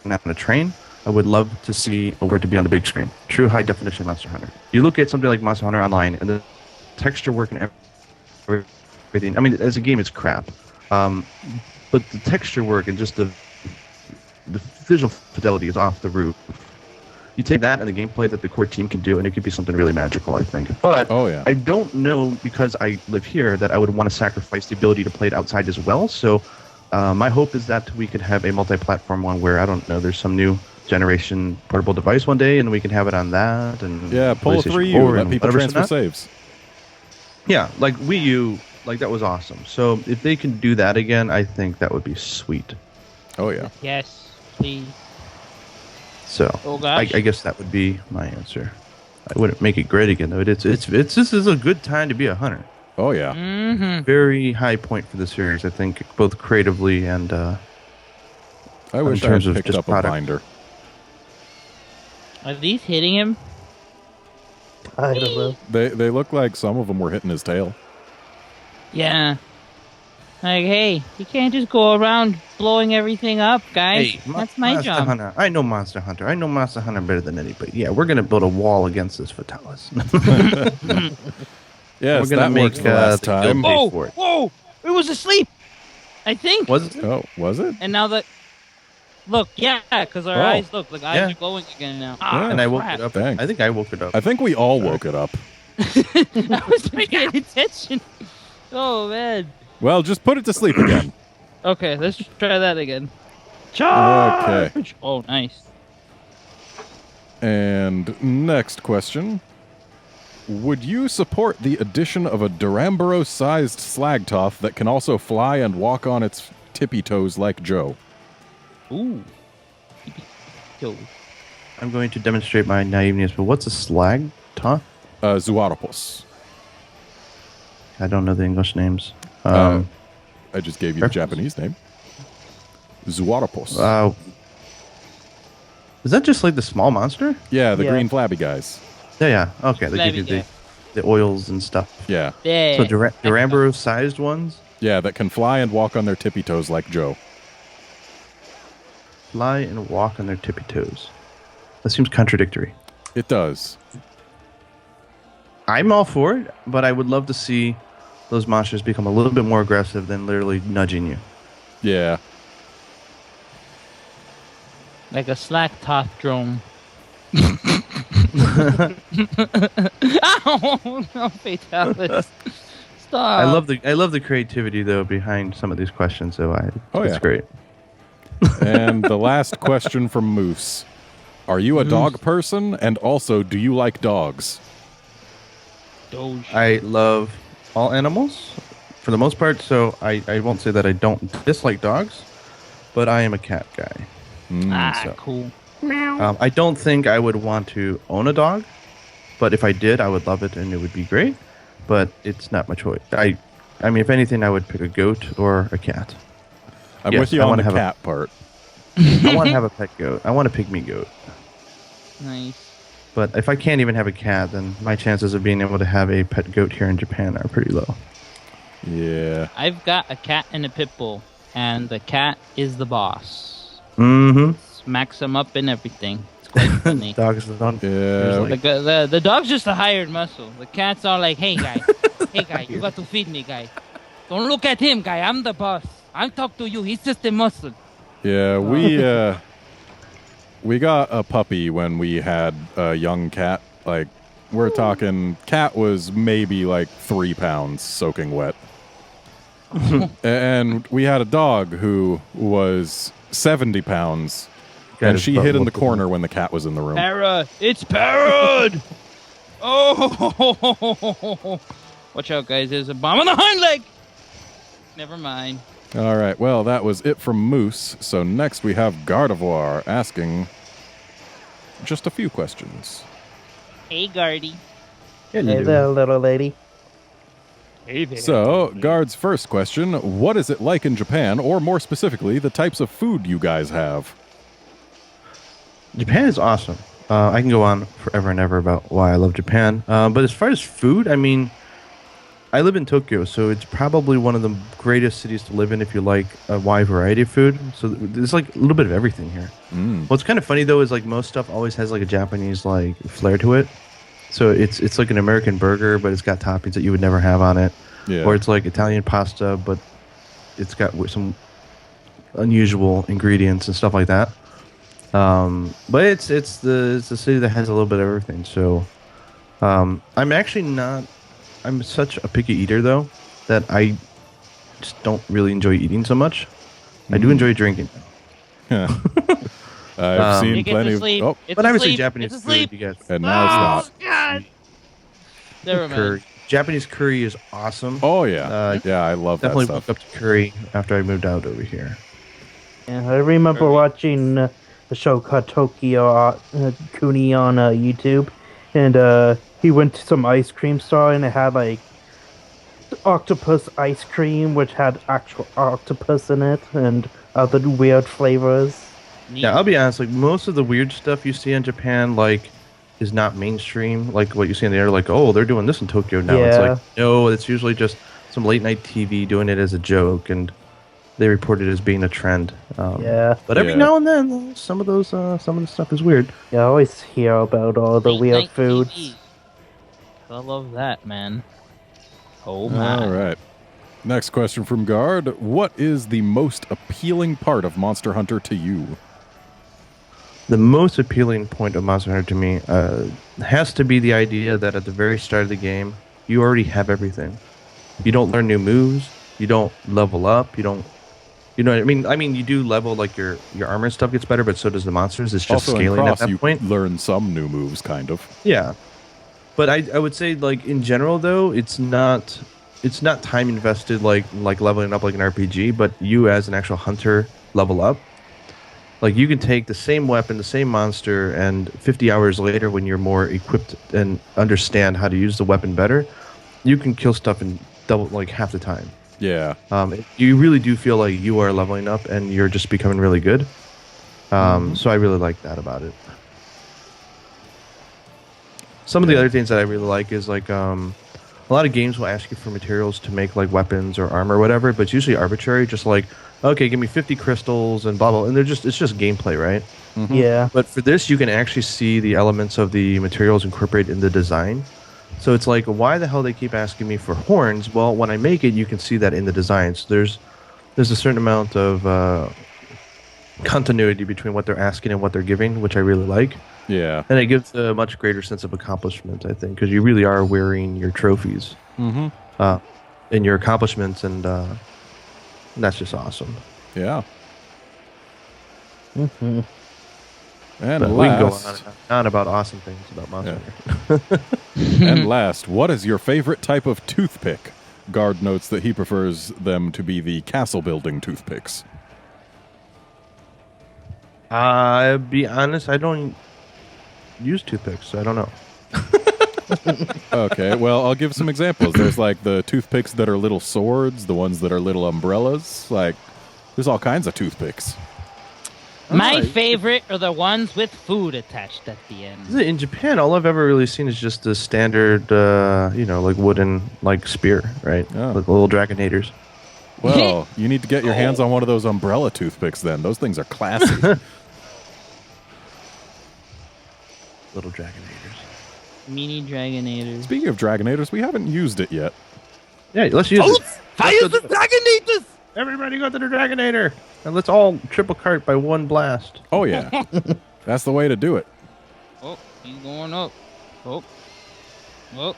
on a train, I would love to see a word to be on the big screen. True high definition Monster Hunter. You look at something like Monster Hunter Online, and the texture work and everything. I mean, as a game, it's crap. But the texture work and just the visual fidelity is off the roof. You take that and the gameplay that the core team can do, and it could be something really magical, I think. But Oh, yeah. I don't know, because I live here, that I would want to sacrifice the ability to play it outside as well. So my hope is that we could have a multi-platform one where, I don't know, there's some new generation portable device one day, and we can have it on that. And Yeah, pull a PlayStation 3U, 4 let and people whatever, transfer so that- saves. Yeah, like Wii U, like that was awesome. So if they can do that again, I think that would be sweet. Oh, yeah. Yes, please. So Oh, gosh. I guess that would be my answer. I wouldn't make it great again though. It's this is a good time to be a hunter. Oh, yeah. Mm-hmm. Very high point for the series, I think, both creatively and I wish I terms had of picked just up product. a binder. Are these hitting him? I don't know. They look like some of them were hitting his tail. Yeah. Like, hey, you can't just go around blowing everything up, guys. Hey, That's my Monster job. Hunter. I know Monster Hunter. I know Monster Hunter better than anybody. Yeah, we're gonna build a wall against this Fatalis. Yes, We're gonna that worked make, the last the time. guild- Whoa! for it. Whoa! It was asleep! I think. Was it? Oh, was it? And now that. Look, yeah, because our Oh. eyes, look, the eyes Yeah. are glowing again now. Yeah. And I woke crap. it up. Thanks. I think I woke it up. I think we all woke it up. I was paying attention. Oh, man. Well, just put it to sleep again. Okay, let's try that again. Okay. Oh, nice. And next question. Would you support the addition of a Durambaro-sized Slagtoth that can also fly and walk on its tippy toes like Joe? Ooh. Yo. I'm going to demonstrate my naiveness, but what's a slag toth? Zootopus. I don't know the English names. I just gave you the reference? Japanese name. Zootopus. Is that just like the small monster? Yeah, the Yeah. green flabby guys. Yeah. Okay, they give you Flabby the oils and stuff. Yeah. Yeah. So Durambaro-sized ones Yeah, that can fly and walk on their tippy toes like Joe. fly and walk on their tippy toes. That seems contradictory. It does. I'm all for it, but I would love to see those monsters become a little bit more aggressive than literally nudging you. Yeah. Like a slack toth drone. Ow! No, Fatalis. Stop. I love the creativity though behind some of these questions. So Oh, it's yeah. great. And the last question from Moose. Are you a dog person? And also, do you like dogs? Doge. I love all animals for the most part, so I won't say that I don't dislike dogs, but I am a cat guy. Cool. I don't think I would want to own a dog, but if I did, I would love it and it would be great. But it's not my choice. I mean, if anything, I would pick a goat or a cat. I'm Yes, with you I on wanna the have a- cat part. I want to have a pet goat. I want a pygmy goat. Nice. But if I can't even have a cat, then my chances of being able to have a pet goat here in Japan are pretty low. Yeah. I've got a cat and a pit bull, and the cat is the boss. Mm-hmm. Smacks him up and everything. It's quite funny. Dog is the dog. Yeah. The dog's just a hired muscle. The cat's all like, hey guy, you got to feed me, guy. Don't look at him, guy. I'm the boss. I'll talk to you. He's just a muscle. Yeah, we got a puppy when we had a young cat. Like, we're talking, cat was maybe like 3 pounds soaking wet. And we had a dog who was 70 pounds, and she hid in the corner when the cat was in the room. Para! It's Parad! Oh! Watch out, guys. There's a bomb on the hind leg! Never mind. All right, well, that was it from Moose. So next we have Gardevoir asking just a few questions. Hey, Gardy. Yeah, you Hey do. there, little lady. Hey there. So, Guard's first question, what is it like in Japan, or more specifically, the types of food you guys have? Japan is awesome. I can go on forever and ever about why I love Japan. But as far as food, I mean, I live in Tokyo, so it's probably one of the greatest cities to live in if you like a wide variety of food. So there's like a little bit of everything here. What's kind of funny though is like most stuff always has like a Japanese like flair to it. So it's like an American burger, but it's got toppings that you would never have on it. Yeah. Or it's like Italian pasta, but it's got some unusual ingredients and stuff like that. But it's the city that has a little bit of everything. So I'm actually not. I'm such a picky eater though that I just don't really enjoy eating so much. I do enjoy drinking. I've seen You get plenty to of... sleep. Oh, It's But obviously asleep. Japanese It's food, asleep. you get and now it's not. God. Never curry. mind. Japanese curry is awesome. Oh, yeah. Yeah, I love that Definitely stuff. woke up to curry after I moved out over here. Yeah, I remember watching the show called Tokyo Kuni on YouTube, and he went to some ice cream store and it had like octopus ice cream, which had actual octopus in it and other weird flavors. Neat. Yeah, I'll be honest. Like most of the weird stuff you see in Japan, like is not mainstream. Like what you see in the air, like oh, they're doing this in Tokyo now. It's Yeah. like no, it's usually just some late night TV doing it as a joke, and they report it as being a trend. Yeah, But every Yeah. now and then, some of the stuff is weird. yeah, I always hear about all the Late weird night foods. TV. I love that, man. Oh my. All right. Next question from Guard. What is the most appealing part of Monster Hunter to you? The most appealing point of Monster Hunter to me has to be the idea that at the very start of the game, you already have everything. You don't learn new moves. You don't level up. You don't. You know what I mean? You do level, like your armor and stuff gets better, but so does the monsters. It's just Also, in scaling Cross, at that you point. learn some new moves, kind of. Yeah. But I would say, like, in general, though, it's not time invested like leveling up like an RPG, but you as an actual hunter level up. Like, you can take the same weapon, the same monster, and 50 hours later, when you're more equipped and understand how to use the weapon better, you can kill stuff in double, like, half the time. Yeah. You really do feel like you are leveling up and you're just becoming really good. So I really like that about it. Some of the other things that I really like is like a lot of games will ask you for materials to make like weapons or armor or whatever, but it's usually arbitrary. Just like, okay, give me 50 crystals and blah blah, and it's just gameplay, right? Yeah, But for this, you can actually see the elements of the materials incorporated in the design. So it's like, why the hell they keep asking me for horns? Well, when I make it, you can see that in the design. So there's a certain amount of continuity between what they're asking and what they're giving, which I really like. Yeah. And it gives a much greater sense of accomplishment, I think, because you really are wearing your trophies Mm-hmm. and your accomplishments, and that's just awesome. Yeah. hmm And But we can go last, on and on about awesome things about Monster Yeah. Hunter. and last, what is your favorite type of toothpick? Guard notes that he prefers them to be the castle building toothpicks. Be honest, I don't use toothpicks, so I don't know. Okay, well, I'll give some examples. There's like the toothpicks that are little swords, the ones that are little umbrellas. Like, there's all kinds of toothpicks. My favorite are the ones with food attached at the end. In Japan, all I've ever really seen is just the standard, like wooden, like spear, right? Oh. Like little dragonators. Well, you need to get your hands on one of those umbrella toothpicks then. Those things are classy. Little dragonators. Mini Dragonators. Speaking of Dragonators, we haven't used it yet. Yeah, let's use it. Fire the Dragonators! Everybody go to the Dragonator! And let's all triple cart by one blast. Oh, yeah. That's the way to do it. Oh, he's going up. Oh. Oh.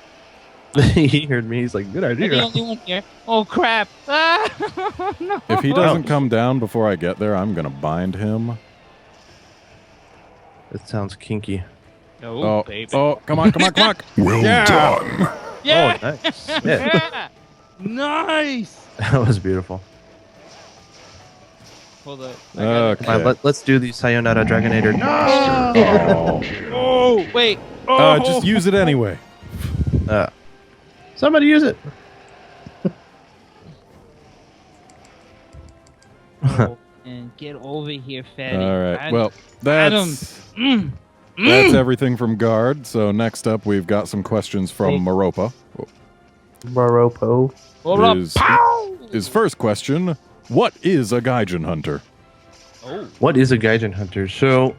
He heard me. He's like, good I'm the idea. only one here. Oh, crap. Ah, no. If he doesn't come down before I get there, I'm going to bind him. That sounds kinky. Oh, baby. Oh, come on. Well done. Yeah. Oh, nice. Yeah, Yeah. Nice. that was beautiful. Hold up. Okay. Come on, let's do the Sayonara Dragonator. No! Oh. Oh, wait. Oh. Just use it anyway. Somebody use it. Oh, and get over here, fatty. All right. Adam. Well, that's everything from Guard. So next up, we've got some questions from Moropa. Moropo. Hold up. His, Pow! his first question, what is a Gaijin Hunter? Oh. What is a Gaijin Hunter? So,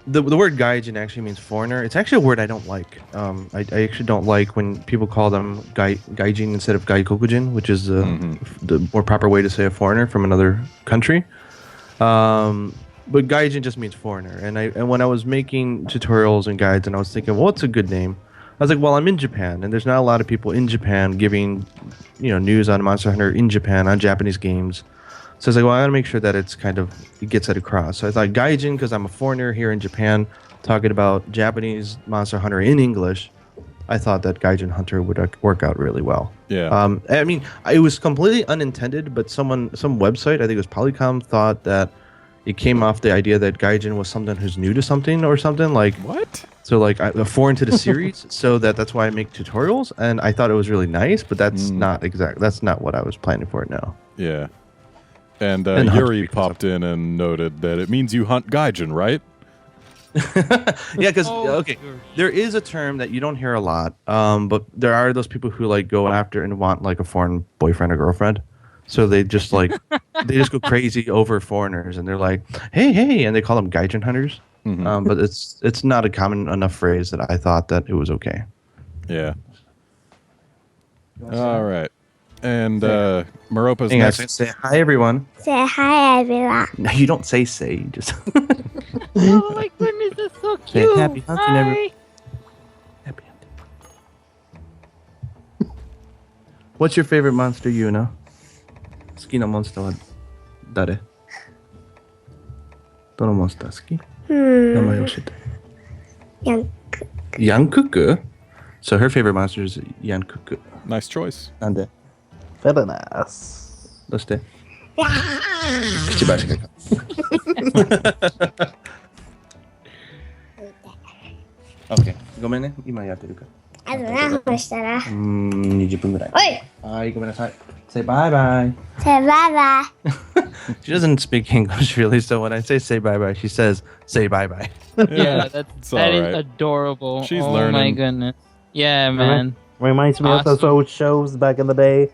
the word Gaijin actually means foreigner. It's actually a word I don't like. I actually don't like when people call them Gaijin instead of Gaikokujin, which is the more proper way to say a foreigner from another country. But Gaijin just means foreigner. And when I was making tutorials and guides, and I was thinking, well, what's a good name? I was like, well, I'm in Japan, and there's not a lot of people in Japan giving, news on Monster Hunter in Japan on Japanese games. So I was like, well, I gotta make sure that it gets it across. So I thought Gaijin, because I'm a foreigner here in Japan, talking about Japanese Monster Hunter in English. I thought that Gaijin Hunter would work out really well. Yeah. I mean, it was completely unintended, but some website, I think it was Polycom, thought that it came off the idea that Gaijin was someone who's new to something or something like. What? So like foreign to the series, so that's why I make tutorials, and I thought it was really nice, but that's not what I was planning for it now. Yeah. And And Yuri hunt popped in and noted that it means you hunt Gaijin, right? Yeah, because Oh, okay, there is a term that you don't hear a lot, but there are those people who like go after and want like a foreign boyfriend or girlfriend, so they just like they just go crazy over foreigners, and they're like, hey, and they call them Gaijin hunters. But it's not a common enough phrase that I thought that it was okay. Yeah. All right. And Moropa's Hang on, next. say hi, everyone. Say hi, everyone. No, you don't say you just Oh my goodness, that's so say cute. happy hunting, Hi. everyone. Happy hunting. What's your favorite monster, Yuna? 好きなモンスターは誰？どのモンスター好き？名前教えて。ヤンクック? So her favorite monster is ヤンクック。 Nice choice. なんで？ Very nice. どうして？くちばしが。OK。ごめんね。今やってるから。あと何分したら20分ぐらい。おいはい、ごめんなさい。Say bye bye. Say bye bye. She doesn't speak English really, so when I say bye bye, she says say bye bye. Yeah, that It's is all right. adorable. She's oh my learning. goodness. Yeah, man. Reminds me of those Awesome. old shows back in the day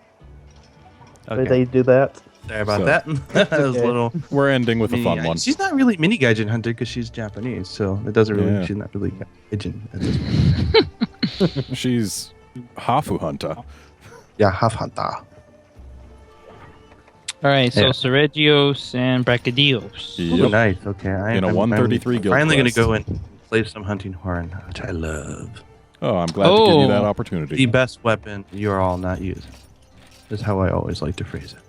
where Okay. they do that. Sorry about So- that. That was a okay. little. We're ending with a fun one. She's not really mini Gaijin Hunter because she's Japanese, so it doesn't really. Yeah. She's not really Gaijin at this point. She's Hafu Hunter. Yeah, half Hunter. All right, so Yeah. Seregios and Brachydios. Ooh, Yep. nice. Okay, In a 133 guild Finally going to quest. go and play some hunting horn, which I love. Oh, I'm glad to give you that Oh. opportunity. The best weapon you're all not using. Is how I always like to phrase it.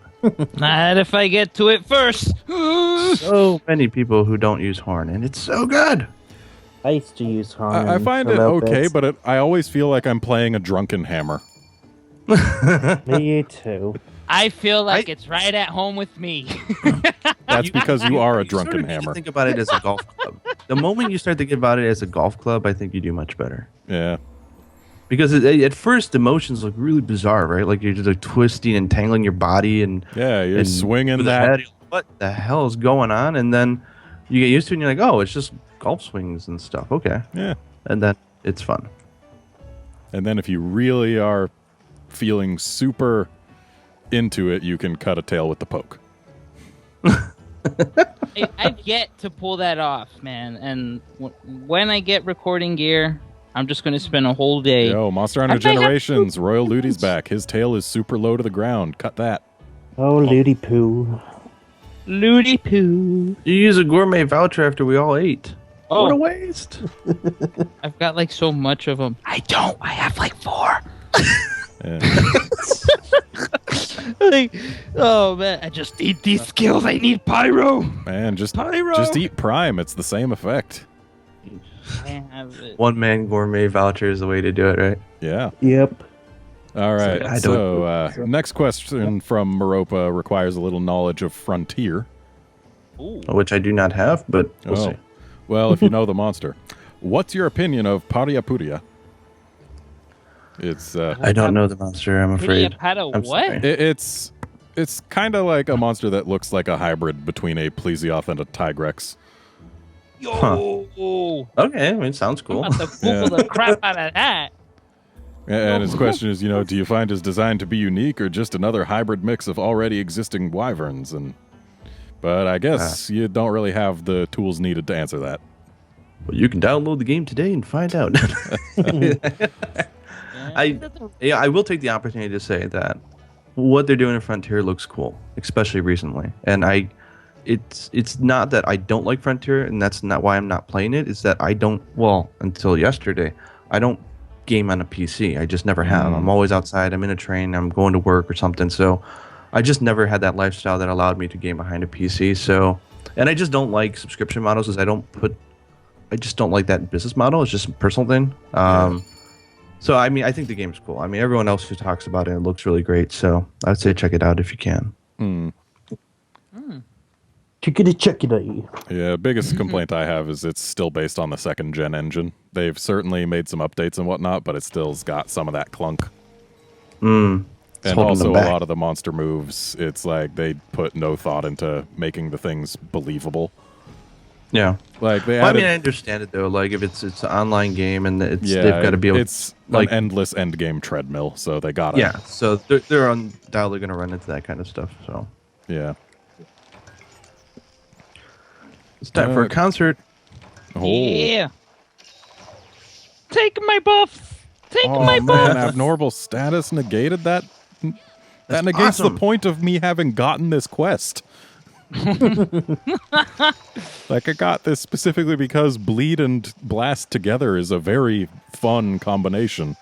Not if I get to it first. So many people who don't use horn, and it's so good. I used to use Harmon. I find it okay, but I always feel like I'm playing a drunken hammer. Me too. I feel like it's right at home with me. That's because you are a You sort drunken of need to hammer. think about it as a golf club. The moment you start thinking about it as a golf club, I think you do much better. Yeah. Because at first, the motions look really bizarre, right? Like you're just like twisting and tangling your body, and Yeah, you're and swinging with the that. head, you're like, what the hell is going on? And then you get used to it, and you're like, oh, it's just golf swings and stuff. Okay, Yeah. and then it's fun. And then if you really are feeling super into it, you can cut a tail with the poke. I've yet to pull that off, man. And when I get recording gear, I'm just going to spend a whole day. Yo, Monster Hunter I might have Generations, Royal Ludi's back. His tail is super low to the ground. Cut that. Oh, Ludi Poo. Ludi poo. You use a gourmet voucher after we all ate. What a Oh, waste! I've got like so much of them. I don't. I have like 4. Yeah. Like, oh man, I just need these skills. I need pyro. Man, just Pyro. eat Prime. It's the same effect. I have it. One man gourmet voucher is the way to do it, right? Yeah. Yep. All right. I So, next question from Moropa requires a little knowledge of Frontier. Ooh. Which I do not have, but we'll see. Well, if you know the monster. What's your opinion of Pariapuria? It's I don't know the monster. I'm afraid. Pariapata I'm what? sorry. it's kind of like a monster that looks like a hybrid between a Plesioth and a Tigrex. Yo. Okay, I mean, sounds I'm cool. about to Google the crap out of that. And his question is, do you find his design to be unique or just another hybrid mix of already existing wyverns? But I guess you don't really have the tools needed to answer that. Well, you can download the game today and find out. I will take the opportunity to say that what they're doing in Frontier looks cool, especially recently. And it's not that I don't like Frontier, and that's not why I'm not playing it. It's that I don't, well, until yesterday, I don't game on a PC. I just never have. I'm always outside. I'm in a train. I'm going to work or something. So I just never had that lifestyle that allowed me to game behind a PC. So, and I just don't like subscription models because I just don't like that business model. It's just a personal thing. So, I mean, I think the game's cool. I mean, everyone else who talks about it looks really great. So I'd say check it out if you can. Check it out. Yeah, biggest complaint I have is it's still based on the second gen engine. They've certainly made some updates and whatnot, but it still's got some of that clunk. It's And holding also them a back. lot of the monster moves, it's like they put no thought into making the things believable. Yeah. Like they Well, I added, mean, I understand it though. Like if it's an online game and they've yeah, got to be able. it's like- an endless end game treadmill, so they gotta. Yeah, so they're undoubtedly going to run into that kind of stuff. So Yeah. it's time for a concert. Oh, Yeah. Take my buffs. Take oh my man, buffs. abnormal status negated that. That That's negates awesome. the point of me having gotten this quest. Like I got this specifically because bleed and blast together is a very fun combination.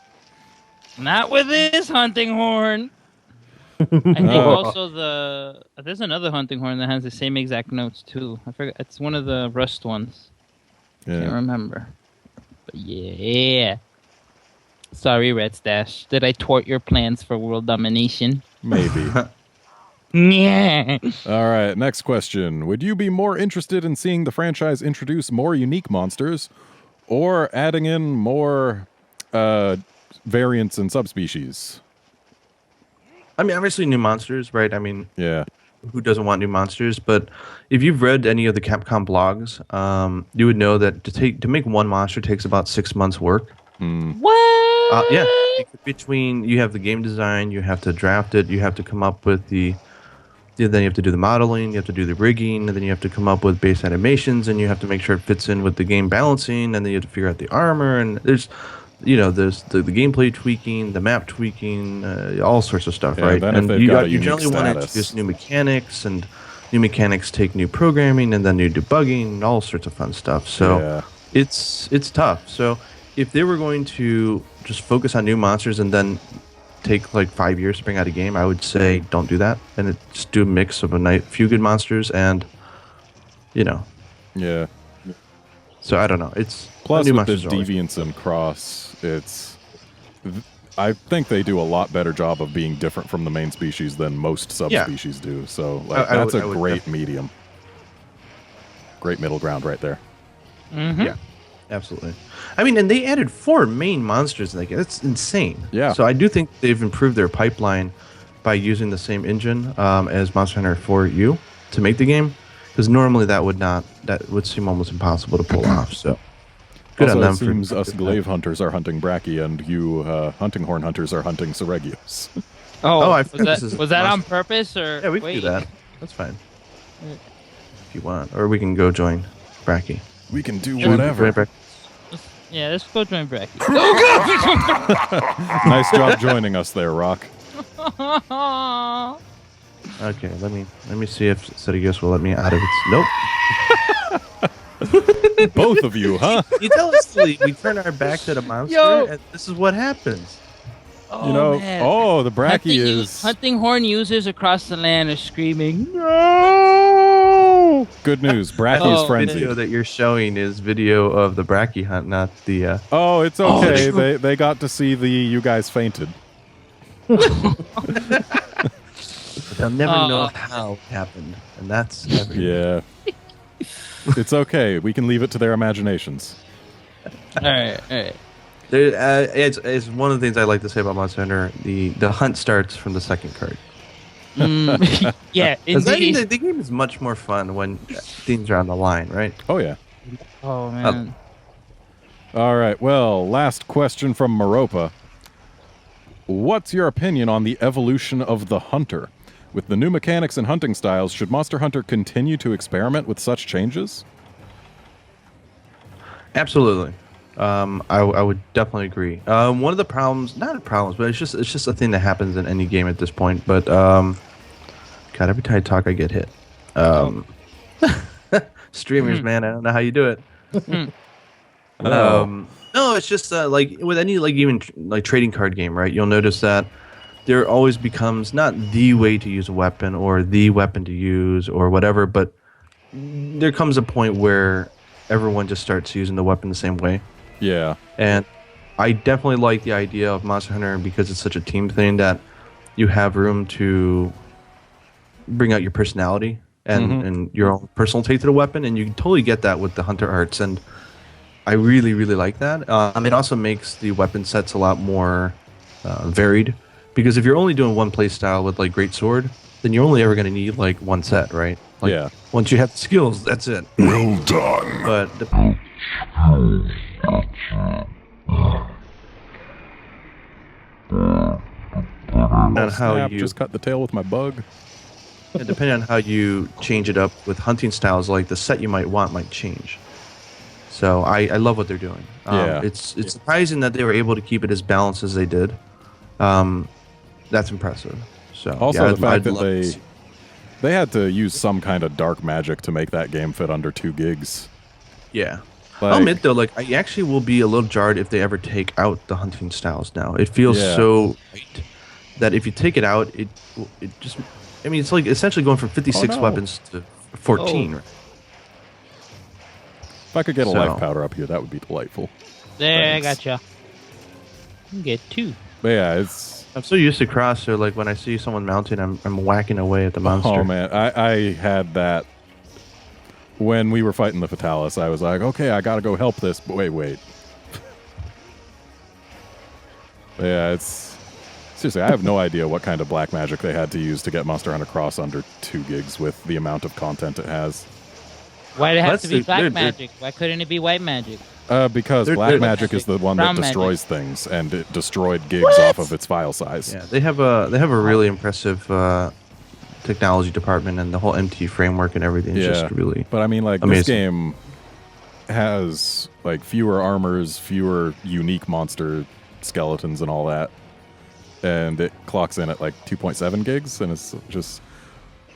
Not with this hunting horn. I think also there's another hunting horn that has the same exact notes too. I forgot. It's one of the rust ones. Can't Yeah. remember. But yeah. Sorry, Red Stache. Did I thwart your plans for world domination? Maybe. Yeah. All right, next question. Would you be more interested in seeing the franchise introduce more unique monsters or adding in more variants and subspecies? I mean, obviously new monsters, right? I mean, Yeah. who doesn't want new monsters? But if you've read any of the Capcom blogs, you would know that to make one monster takes about 6 months work. What? Yeah, between you have the game design, you have to draft it, you have to come up with then you have to do the modeling, you have to do the rigging, and then you have to come up with base animations, and you have to make sure it fits in with the game balancing, and then you have to figure out the armor, and there's the gameplay tweaking, the map tweaking, all sorts of stuff, Yeah, right? then if And they've you got a you unique generally want to status. introduce new mechanics, and new mechanics take new programming, and then new debugging, and all sorts of fun stuff. So Yeah. it's tough. So if they were going to just focus on new monsters and then take like 5 years to bring out a game, I would say don't do that, and just do a mix of few good monsters and Yeah. So I don't know. It's Plus new with the monsters are always- deviance and cross, it's I think they do a lot better job of being different from the main species than most subspecies do. So like, that's a great medium. Great middle ground right there. Mm-hmm. Yeah, absolutely. I mean, and they added 4 main monsters. Like, that's insane. Yeah. So I do think they've improved their pipeline by using the same engine as Monster Hunter 4U to make the game. Because normally that would seem almost impossible to pull off. So good also, on them. It seems us glaive hunters are hunting Brachy, and you hunting horn hunters are hunting Seregios. Was that on purpose or? Yeah, we can do that. That's fine. If you want, or we can go join Brachy. We can do whatever. Yeah, let's go join Bracky. Oh, Nice job joining us there, Rock. Okay, let me see if Seregios will let me out of its. Nope. Both of you, huh? You tell us to leave. We turn our back to the monster, and this is what happens. Oh, man. The Brachy is... Hunting horn users across the land are screaming, no! Good news, Brachy is The frenzied. video that you're showing is video of the Brachy hunt, not the... Oh, it's okay. They got to see you guys fainted. But they'll never know how it happened, and that's everything. Yeah. It's okay. We can leave it to their imaginations. All right. It's one of the things I like to say about Monster Hunter. The hunt starts from the second card. Yeah, Indeed. indeed. The game is much more fun when things are on the line, right? Oh, yeah. Oh, man. All right. Well, last question from Moropa. What's your opinion on the evolution of the hunter? With the new mechanics and hunting styles, should Monster Hunter continue to experiment with such changes? Absolutely. I would definitely agree. One of the problems, not problems, but it's just a thing that happens in any game at this point. But God, every time I talk, I get hit. Streamers, man, I don't know how you do it. No, it's just like with any even trading card game, right? You'll notice that there always becomes not the way to use a weapon or the weapon to use or whatever, but there comes a point where everyone just starts using the weapon the same way. Yeah. And I definitely like the idea of Monster Hunter because it's such a team thing that you have room to bring out your personality and your own personal take to the weapon, and you can totally get that with the Hunter arts, and I really, really like that. It also makes the weapon sets a lot more varied, because if you're only doing one play style with Great Sword, then you're only ever going to need one set, right? Yeah. Once you have the skills, that's it. Well done. But on how Snap, you just cut the tail with my bug. depending on how you change it up with hunting styles, the set you might want might change. So I love what they're doing. It's surprising that they were able to keep it as balanced as they did. That's impressive. So Also, yeah, the fact I'd that love to see- they had to use some kind of dark magic to make that game fit under 2 gigs. Yeah. Like- I'll admit though, I actually will be a little jarred if they ever take out the hunting styles now. It feels so right that if you take it out, it just, I mean, it's essentially going from 56 weapons to 14. Right? If I could get a So- life powder up here, that would be delightful. There, Thanks. I gotcha. You can get 2. But yeah, it's... I'm so used to cross, so when I see someone mounting, I'm whacking away at the monster. Oh, man. I had that when we were fighting the Fatalis. I was like, okay, I gotta go help this, but wait. But yeah, it's... Seriously, I have no idea what kind of black magic they had to use to get Monster Hunter Cross under 2 gigs with the amount of content it has. Why'd it have That's to be the- black they're- magic? Why couldn't it be white magic? Because They're- black they're- magic is the one that Brown magic. destroys things, and it destroyed gigs off of its file size. Yeah, they have a really impressive technology department, and the whole MT framework and everything is just really. But I mean, this amazing. game has fewer armors, fewer unique monster skeletons, and all that, and it clocks in at 2.7 gigs, and it's just.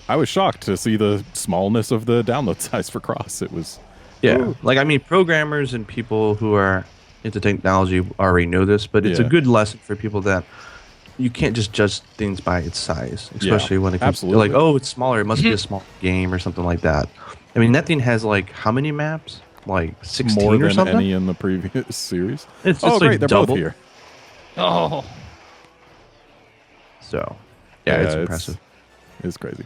I was shocked to see the smallness of the download size for Cross. It was. Yeah, programmers and people who are into technology already know this, but it's a good lesson for people that you can't just judge things by its size, especially when it comes absolutely. to it's smaller, it must be a small game or something like that. I mean, that thing has how many maps? 16 More or than something? any in the previous series. It's oh, just, great, they're double. both here. Oh, So, yeah, it's impressive. It's crazy.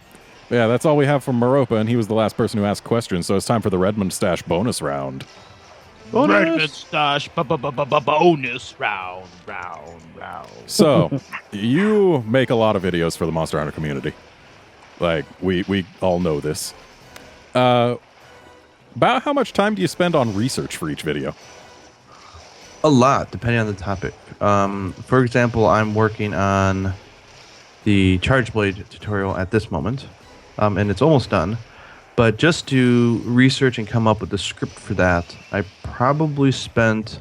Yeah, that's all we have from Moropa, and he was the last person who asked questions, so it's time for the Redmond Stache bonus round. Redmond Stache bonus round. So, you make a lot of videos for the Monster Hunter community. Like, we all know this. About how much time do you spend on research for each video? A lot, depending on the topic. For example, I'm working on the Charge Blade tutorial at this moment, and it's almost done. But just to research and come up with the script for that, I probably spent,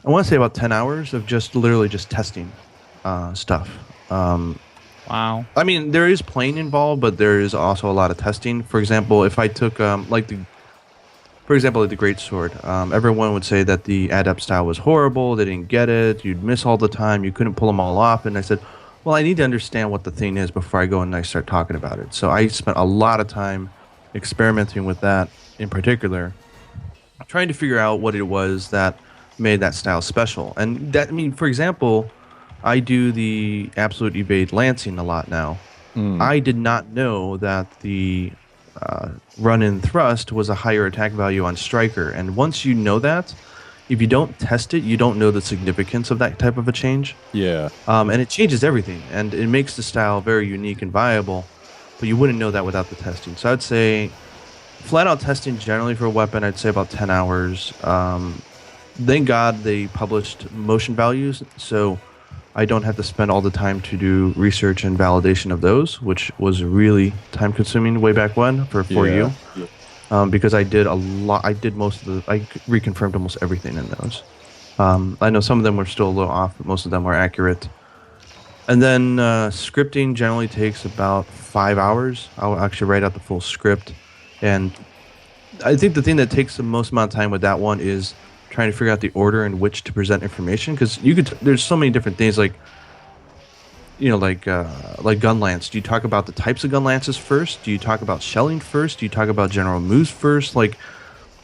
I want to say about 10 hours of just literally just testing stuff. Wow. I mean, there is playing involved, but there is also a lot of testing. For example, if I took the Great Sword, everyone would say that the adept style was horrible. They didn't get it. You'd miss all the time. You couldn't pull them all off. And I said, well, I need to understand what the thing is before I go and I start talking about it. So I spent a lot of time experimenting with that in particular, trying to figure out what it was that made that style special. And that, I mean, for example, I do the Absolute Evade Lancing a lot now. I did not know that the run-in thrust was a higher attack value on Striker. And once you know that, if you don't test it, you don't know the significance of that type of a change. Yeah. And it changes everything, and it makes the style very unique and viable, but you wouldn't know that without the testing. So I'd say flat-out testing generally for a weapon, I'd say about 10 hours. Thank God they published motion values, so I don't have to spend all the time to do research and validation of those, which was really time-consuming way back when for you. Because I did a lot. I reconfirmed almost everything in those. I know some of them were still a little off, but most of them were accurate. And then scripting generally takes about 5 hours. I'll actually write out the full script. And I think the thing that takes the most amount of time with that one is trying to figure out the order in which to present information. Because there's so many different things like gun lance. Do you talk about the types of gun lances first? Do you talk about shelling first? Do you talk about general moves first? Like,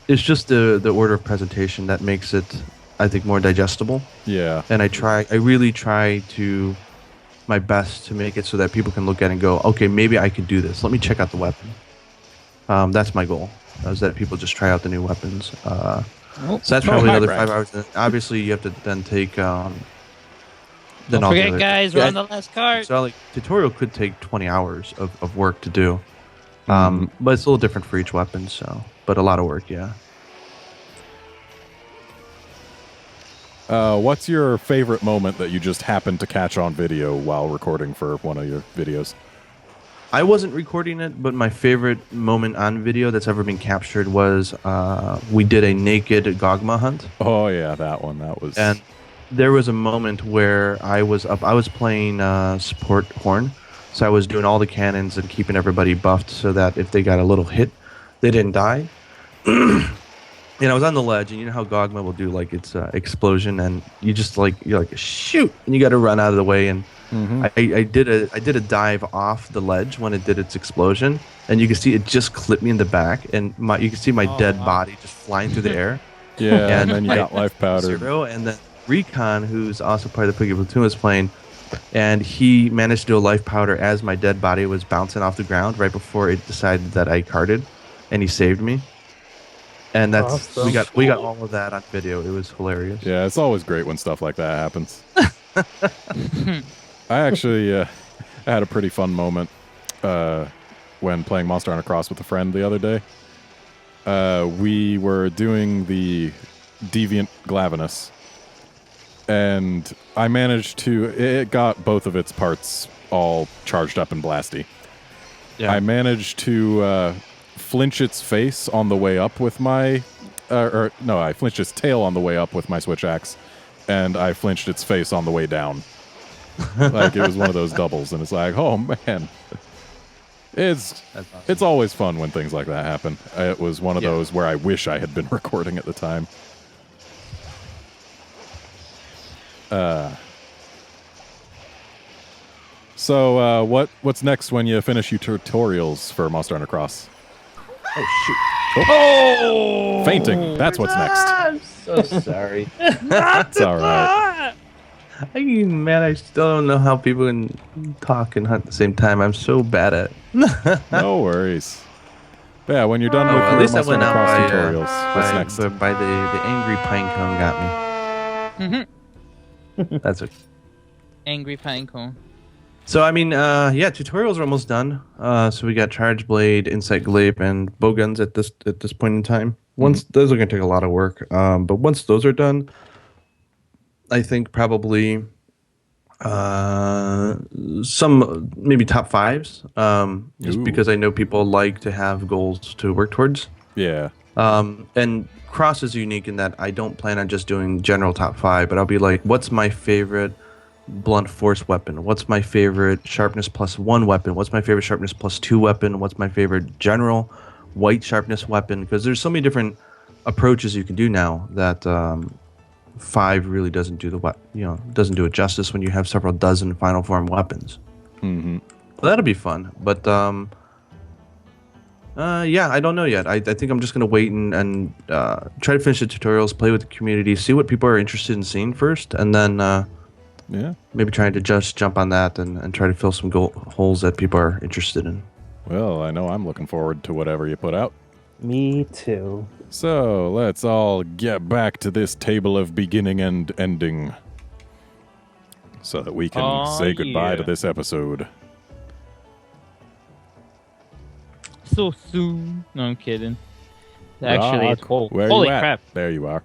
it's just the order of presentation that makes it, I think, more digestible. Yeah. And I really try to my best to make it so that people can look at it and go, okay, maybe I can do this. Let me check out the weapon. That's my goal, is that people just try out the new weapons. So that's probably another 5 hours. And obviously, you have to then take... Don't forget, guys, we're on the last card. So, like, tutorial could take 20 hours of work to do. But it's a little different for each weapon, so... But a lot of work, yeah. What's your favorite moment that you just happened to catch on video while recording for one of your videos? I wasn't recording it, but my favorite moment on video that's ever been captured was we did a naked Gogma hunt. Oh, yeah, that one. That was... And there was a moment where I was playing support horn, so I was doing all the cannons and keeping everybody buffed so that if they got a little hit, they didn't die. And I was on the ledge, and you know how Gogma will do like its explosion, and you're like shoot, and you got to run out of the way. And I did a dive off the ledge when it did its explosion, and you can see it just clipped me in the back, and you can see my dead body just flying through the air. Yeah, and then you got life powder. And then Recon, who's also part of the Piggy Platoon, was playing, and he managed to do a life powder as my dead body was bouncing off the ground right before it decided that I carded, and he saved me. And that's awesome. we got all of that on video. It was hilarious. Yeah, it's always great when stuff like that happens. I actually had a pretty fun moment when playing Monster Hunter Cross with a friend the other day. We were doing the Deviant Glavenus, and I managed to... It got both of its parts all charged up and blasty. Yeah. I managed to flinch its face on the way up with my... I flinched its tail on the way up with my switch axe, and I flinched its face on the way down. Like, it was one of those doubles, and it's like, oh, man. It's always fun when things like that happen. It was one of those where I wish I had been recording at the time. So what's next when you finish your tutorials for Monster Hunter Cross? Oh, shoot. Fainting. That's what's next. I'm so sorry. It's all right. I mean, man, I still don't know how people can talk and hunt at the same time. I'm so bad at it. No worries. Yeah, when you're done Oh, with at your least I Monster went Hunter out Cross by, tutorials, what's next? by the angry pine cone got me. That's it. Angry pinecone. So I mean, yeah, tutorials are almost done. So we got Charge Blade, Insight Glaive, and Bowguns at this point in time. Once those are gonna take a lot of work. But once those are done, I think probably some maybe top fives. Just Ooh. because I know people like to have goals to work towards. Yeah. And Cross is unique in that I don't plan on just doing general top five, but I'll be like, what's my favorite blunt force weapon? What's my favorite sharpness +1 weapon? What's my favorite sharpness +2 weapon? What's my favorite general white sharpness weapon? Because there's so many different approaches you can do now that 5 really doesn't do doesn't do it justice when you have several dozen final form weapons. Mm-hmm. Well, that'll be fun, but yeah, I don't know yet. I think I'm just gonna wait and try to finish the tutorials, play with the community, see what people are interested in seeing first, and then Yeah. maybe trying to just jump on that and try to fill some holes that people are interested in. Well, I know I'm looking forward to whatever you put out. Me too. So let's all get back to this table of beginning and ending so that we can say goodbye to this episode. So soon. No, I'm kidding. Actually, it's Rock, where holy you at? crap. There you are.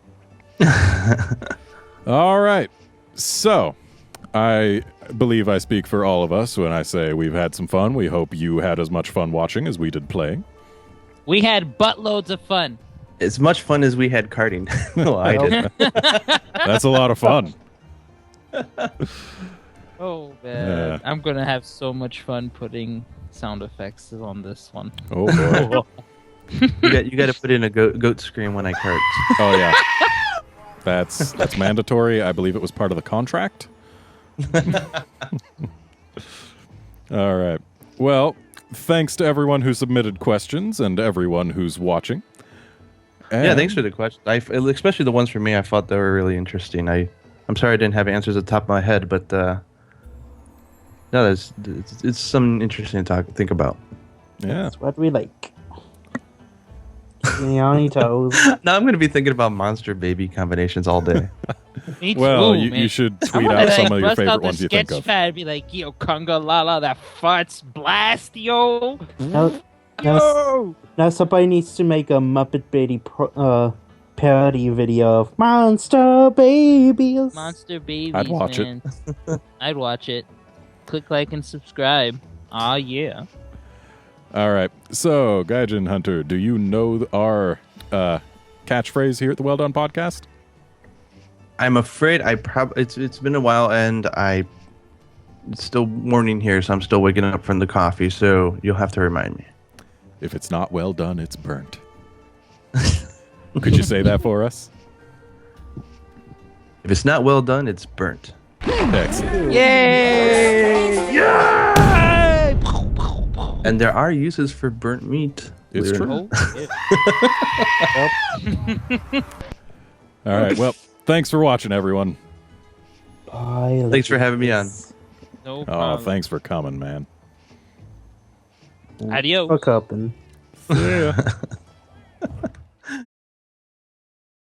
All right. So I believe I speak for all of us when I say we've had some fun. We hope you had as much fun watching as we did playing. We had buttloads of fun. As much fun as we had karting. Well, I did. That's a lot of fun. Oh man, I'm gonna have so much fun putting sound effects on this one. Oh boy. You got to put in a goat scream when I kart. Oh yeah. That's mandatory. I believe it was part of the contract. All right. Well, thanks to everyone who submitted questions and everyone who's watching. Yeah, And- thanks for the question. Especially the ones for me, I thought they were really interesting. I'm sorry I didn't have answers at the top of my head, but no, it's something interesting to think about. Yeah. That's what we like. Yanny toes. Now I'm going to be thinking about monster baby combinations all day. Me Well, too, you man. should I tweet wanna, out like, some of your bust favorite out the ones you think sketch of. pad, be like, yo, conga lala, that farts blast, yo. Now somebody needs to make a Muppet Baby parody video of Monster Babies. Monster babies, I'd watch it. man. I'd watch it. Click like and subscribe. Aw, yeah. All right. So, Gaijin Hunter, do you know our catchphrase here at the Well Done Podcast? I'm afraid it's been a while and it's still morning here, so I'm still waking up from the coffee, so you'll have to remind me. If it's not well done, it's burnt. Could you say that for us? If it's not well done, it's burnt. Excellent. Yay! And there are uses for burnt meat. It's believe it or true. Oh, All right. Well, thanks for watching, everyone. Bye. Thanks for having me on. no Oh, problem. thanks for coming, man. Adios. Fuck up and. See ya.